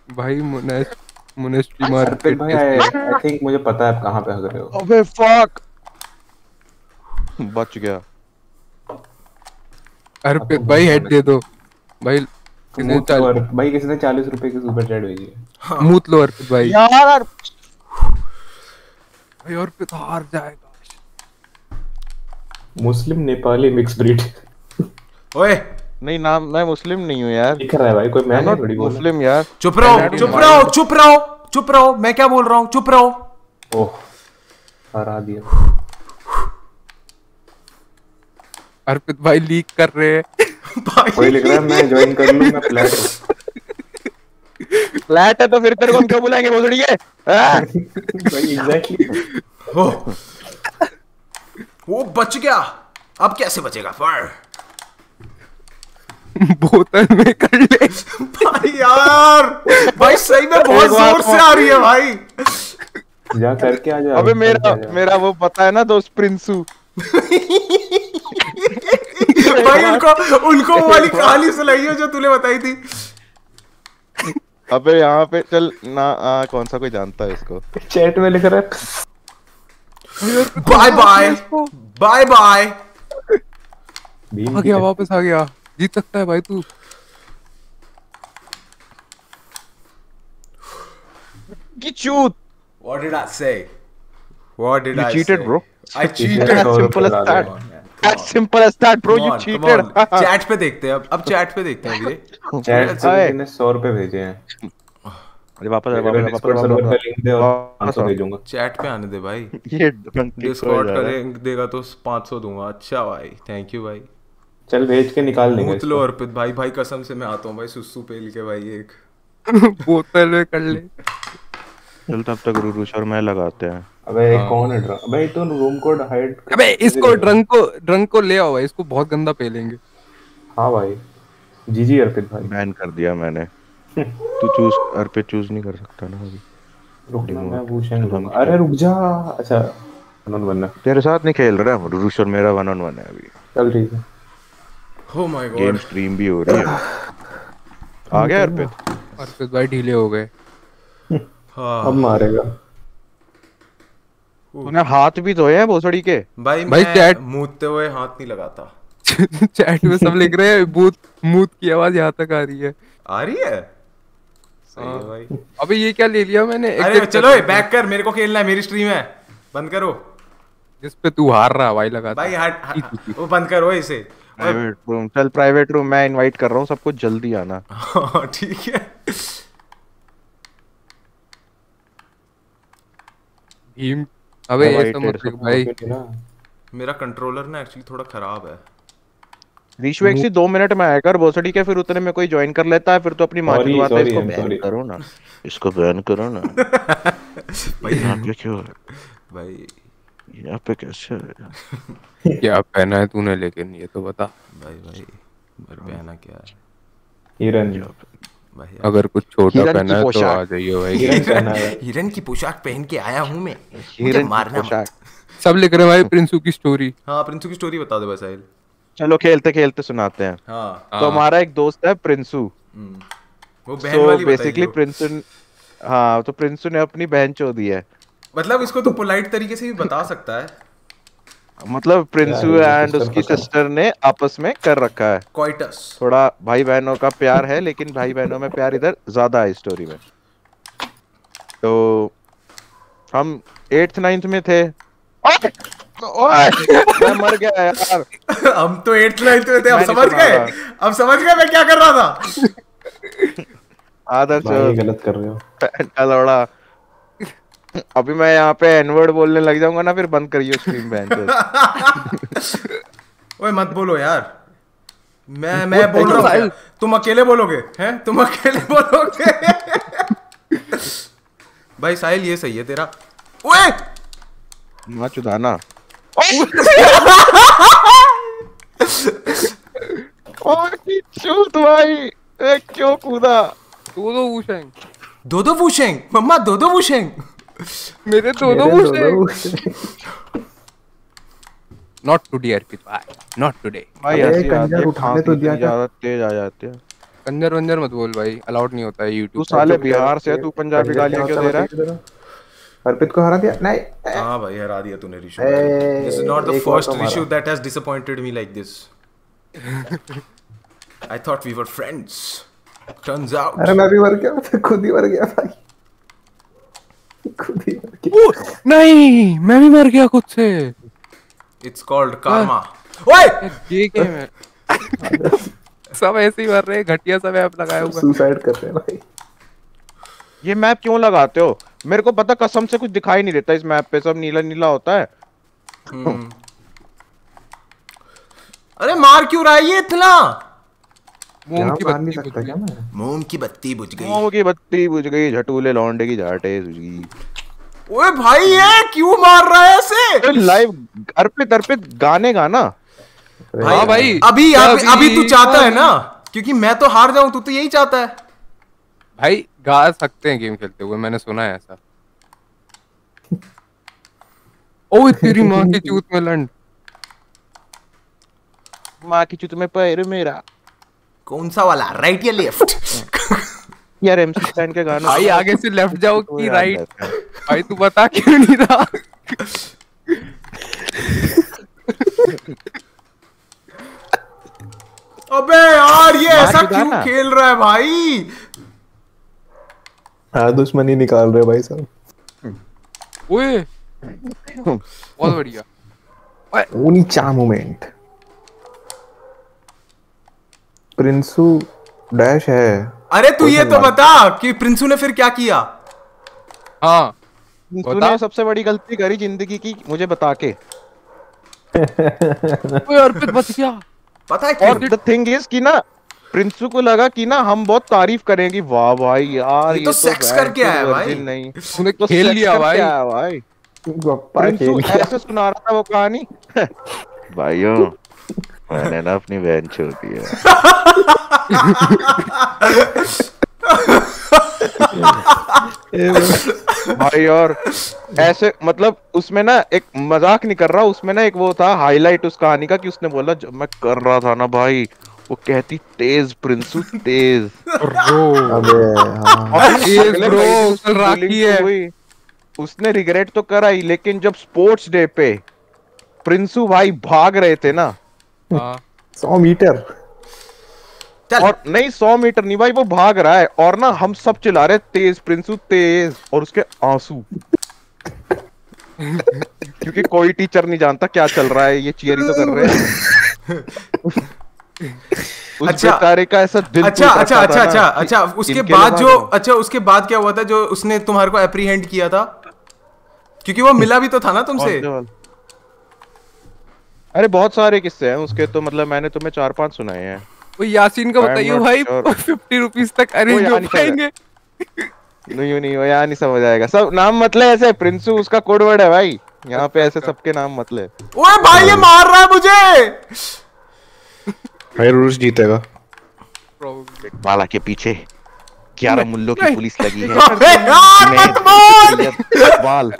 भाई मोनेस्ट्री मार अर्पित भाई आई थिंक मुझे पता है आप कहाँ पे हग रहे हो। अबे फक बच गया। अर्पित भाई हेड दे दो भाई। किसने मूत लो अर्पित भाई, किसी ने 40 रुपए की सुपर चैट भेजी है। मूत लो अर्पित भाई। यार भाई अर्पित हार जाएगा। मुस्लिम नेपाली मिक्स ब्रीड ओए नहीं नाम, मैं मुस्लिम नहीं हूँ यार। दिख रहा है भाई, कोई मैं नहीं बड़ी बोल। मुस्लिम यार। चुप रहो चुप रहो चुप रहो चुप रहो। मैं क्या बोल रहा हूँ? चुप रहो। ओह हरा दिया। अर्पित भाई लीक कर रहे हैं। भाई कोई लिख रहा है मैं ज्वाइन कर लूं, मैं फ्लैट हूं। फ्लैट है तो फिर तेरे को हम क्यों बुलाएंगे भोसड़ी के? हाँ? भाई एग्जैक्टली। हो वो बच गया। अब कैसे बचेगा पर? बोतल में कर ले। भाई यार भाई सही में बहुत एक बार जोर से आ रही है भाई। जा करके आ जा। अबे मेरा वो पता है ना दोस्त प्रिंसू। भाई उनको वो वाली कहानी सुनाई है जो तूने बताई थी। अबे यहाँ पे चल ना कौन सा कोई जानता है इसको? चैट में लिख रहा है बाय बाय बाय बाय। आ गया वापस आ गया। जीत सकता है भाई तू। की चूत। What did I say? What did You I cheated, say? bro. I cheated. As simple as that. As simple as that, bro. You cheated. Chat पे देखते हैं अब चैट पे देखते हैं धीरे। चैट से मैंने 100 रुपए भेजे हैं। अरे वापस आ, अगर डिस्कॉर्ड सर्वर का लिंक दे और वापस 500 भेजूंगा। चैट पे आने दे भाई। ये डंकी डिस्कॉर्ड का लिंक देगा तो 500 दूंगा। अच्छा भाई थैंक यू भाई। चल भेज के निकाल देंगे मूत लो इसको। अर्पित भाई। भाई कसम से मैं आता हूँ भाई सुसु पेल के भाई एक। बोतल में कर ले। चल तब तक रुरुश और मैं लगाते हैं। अबे कौन है ड्रंक? अबे तो रूम कोड हाइड। अबे इसको ड्रंक को ले आओ भाई, इसको बहुत गंदा पेलेंगे। हाँ भाई, जीजी अर्पित भाई। बैन कर दिया मैंने। तू चूज अर्पित चूज नहीं कर सकता ना अभी। रुकना, मैं भूषण लूंगा। अरे रुक जा। अच्छा वन बनना। तेरे साथ नहीं खेल रहा है रुरुश और मेरा 1-on-1 है अभी। चल ठीक है। Oh my God. Game stream भी हो रही है। आ गया अर्पित? अर्पित भाई ढीले हो गए। हाँ अब मारेगा। तूने हाथ भी धोए हैं भोसड़ी के? भाई भाई मैं चैट- मूतते हुए हाथ नहीं लगाता। चैट में सब लिख रहे हैं मूत की आवाज यहाँ तक आ रही है। आ रही है? सही है भाई। अबे ये क्या ले लिया मैंने? अरे Exit चलो कर- बैक कर, मेरे को खेलना है, मेरी स्ट्रीम है। बंद करो जिस पे तू हार रहा भाई लगा भाई। वो बंद करो इसे। प्राइवेट रूम, चल प्राइवेट रूम मैं इनवाइट कर रहा हूँ सबको, जल्दी आना। हाँ ठीक है। भीम। अबे ये Invited सब मत लिख सब भाई। मेरा कंट्रोलर ना एक्चुअली थोड़ा खराब है। रीशु एक सी 2 मिनट में आया कर भोसड़ी के, फिर उतने में कोई ज्वाइन कर लेता है, फिर तो अपनी माँ Sorry, की बात है। sorry, इसको I'm बैन sorry. करो ना, इसको बैन करो ना। भाई यहाँ पे क्यों है? भाई यहाँ पे कैसे है? क्या पहना है तूने, लेकिन ये तो बता। भाई मेरे पहना क्या है हिरन। भाई? अगर कुछ छोटा हिरन की पहना है तो पोशाक। आ जाइए भाई। हिरन पहना है। हिरन की पोशाक पहन के आया हूँ मैं, मुझे हिरन की मारना मत। पोशाक। सब लिख रहे हैं भाई प्रिंसू की स्टोरी। हाँ प्रिंसू की स्टोरी बता दो बस साहिल। चलो खेलते खेलते सुनाते हैं। हाँ तो हमारा एक दोस्त है प्रिंसू। वो बहन तो वाली बेसिकली बताइए। प्रिंसू, हाँ तो प्रिंसू ने अपनी बहन चो दी है। मतलब इसको तो पोलाइट तरीके से भी बता सकता है। मतलब प्रिंसू यार, ये एंड sister उसकी पता है। सिस्टर ने आपस में कर रखा है। कॉइटस। थोड़ा भाई बहनों का प्यार है, लेकिन भाई बहनों में प्यार इधर ज्यादा है स्टोरी में। तो हम 8th 9th में थे। ओए मैं मर गया यार। हम तो 8th 9th में थे, अब मैं नहीं समझ सुना गए। रहा। अब समझ गए मैं क्या कर रहा था। आदर भाई से गलत कर रहे हो। लौड़ा। अभी मैं यहाँ पे एनवर्ड बोलने लग जाऊंगा ना, फिर बंद करियो स्ट्रीम बैन। ओए मत बोलो यार। मैं बोल रहा हूँ क्या? तुम अकेले बोलोगे हैं? तुम अकेले बोलोगे? भाई साहिल ये सही है तेरा। ओए माँ चुदाना। चूत भाई, क्यों कूदा? दो वूशेंग। दो वूशेंग मम्मा, दो वूशेंग। मेरे दो वूशेंग। नॉट टुडे अर्पित भाई, नॉट टुडे। भाई अबे, ऐसी कंजर आती है, उठाने तो दिया इतनी था। ज्यादा तेज आ जाती है। कंजर वंजर मत बोल भाई, अलाउड नहीं होता है तू यूट्यूब। साले बिहार से है, तू पंजाबी गालियां क्यों दे रहा है? अर्पित को हरा दिया नहीं। हाँ भाई हरा दिया तूने रिशु। ए, दिस इज नॉट द एक और फर्स्ट तो मारा। Rishu that has disappointed me like this. I thought we were friends, turns out. अरे मैं भी मर गया, मैं खुद ही मर गया भाई, खुद ही मर गया। नहीं, मैं भी मर गया खुद से। It's called karma। ओए ये गेम है। सब ऐसे ही मर रहे हैं, घटिया सब ऐप लगाया हुआ है। सुसाइड कर रहे हैं भाई। ये मैप क्यों लगाते हो? मेरे को पता कसम से कुछ दिखाई नहीं देता इस मैप पे, सब नीला नीला होता है। अरे मार क्यों रहा है ये इतना? मोम यहाँ की मार नहीं बत्ती सकता बुझ क्या गई। मैं? मोम की बत्ती बुझ गई। मोह की बत्ती बुझ गई, झटूले लौंडे की झाटे सुझ गई। ओए भाई ये क्यों मार रहा है ऐसे? लाइव अर्पित अर्पित गाने गाना। हाँ भाई, अभी तू चाहता है ना, क्योंकि मैं तो हार जाऊं, तू तो यही चाहता है। भाई गा सकते हैं गेम खेलते हुए, मैंने सुना है ऐसा। ओए तेरी माँ की चूत में लंड। माँ की चुत में पैर मेरा। कौन सा वाला, राइट या लेफ्ट? यार एमसी स्टैंड के गाने भाई आगे से लेफ्ट जाओ तो कि याद राइट? रहता है। भाई तू बता क्यों नहीं रहा? अबे यार ये मार ऐसा के क्यों गाना। खेल रहा है भाई? हाँ दुश्मनी निकाल रहे भाई साहब। ओए बहुत बढ़िया। ऊंचा मोमेंट। प्रिंसू डैश है। अरे तू ये तो बता कि प्रिंसू ने फिर क्या किया? हाँ तूने सबसे बड़ी गलती करी जिंदगी की, मुझे बता के। ओए अर्पित बच गया। पता है क्यों? और द थिंग इज कि ना प्रिंसू को लगा कि ना हम बहुत तारीफ करेंगे, वाह भाई यार ये तो सेक्स करके आया है भाई। नहीं तूने तो खेल सेक्स लिया करके भाई। आया भाई। गप्पा प्रिंसू खेल ऐसे सुना रहा था वो कहानी। भाइयों मैंने ना अपनी बहन छोड़ दी है। भाई और ऐसे मतलब उसमें ना एक मजाक नहीं कर रहा, उसमें ना एक वो था हाईलाइट उस कहानी का कि उसने बोला जब मैं कर रहा था ना भाई, वो कहती तेज प्रिंसू तेज। ब्रो अबे हाँ और तेज अगले ब्रो, महीने उसकी कल राखी bullying तो है। हुई, उसने रिग्रेट तो करा ही, लेकिन जब स्पोर्ट्स डे पे प्रिंसू भाई भाग रहे थे ना, हाँ 100 मीटर चल और नहीं 100 मीटर नहीं भाई, वो भाग रहा है और ना हम सब चिल्ला रहे तेज प्रिंसू तेज, और उसके आंसू। क्योंकि कोई टीचर नहीं जानता क्या चल रहा है, ये चीयर ही तो कर रहे हैं। उस अच्छा। बेचारे का ऐसा दिल अच्छा टूट अच्छा रखा अच्छा था अच्छा ना अच्छा कि उसके इनके बाद लिए जो भाग रहा हूं। अच्छा उसके बाद क्या हुआ था जो उसने तुम्हारे को एप्रीहेंड किया था, क्योंकि वो मिला भी तो था ना तुमसे। कौन से वाले? अरे बहुत सारे किस्से हैं उसके तो, मतलब मैंने तुम्हें 4-5 सुनाए हैं। वो यासीन का I am बताइए not भाई, sure. 50 रुपीज तक वो अरेंज हो यहाँ नहीं पाएंगे? नहीं नहीं वो यहाँ नहीं समझ आएगा, सब नाम मतलब ऐसे प्रिंसू उसका कोड वर्ड है भाई, यहाँ पे ऐसे सबके नाम मतलब। ओए भाई ये मार रहा है मुझे। भाई रूस जीतेगा। Probably. माला के पीछे 11 मुल्लों की नहीं। पुलिस लगी है। अबे यार मत बोल। इकबाल,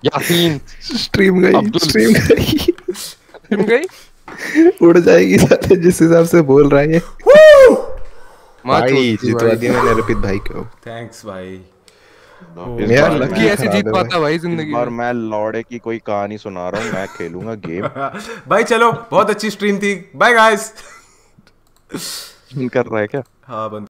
यासीन, स्ट्रीम गई, अब्दुल। स्ट्रीम गई, तुम गई उड़ जाएगी साले जिस हिसाब से बोल रहा है ये। माँ भाई छोड़ती जितवा भाई। दिया मैंने अर्पित भाई को। थैंक्स भाई। इस यार बार लकी कि मैं- ऐसे खराब जीत है पाता भाई इस जिंदगी बार में। मैं लौड़े की कोई कहानी सुना रहा हूँ, मैं खेलूंगा गेम। भाई चलो बहुत अच्छी स्ट्रीम थी, बाय गाइस। कर रहा है क्या? हाँ बंद।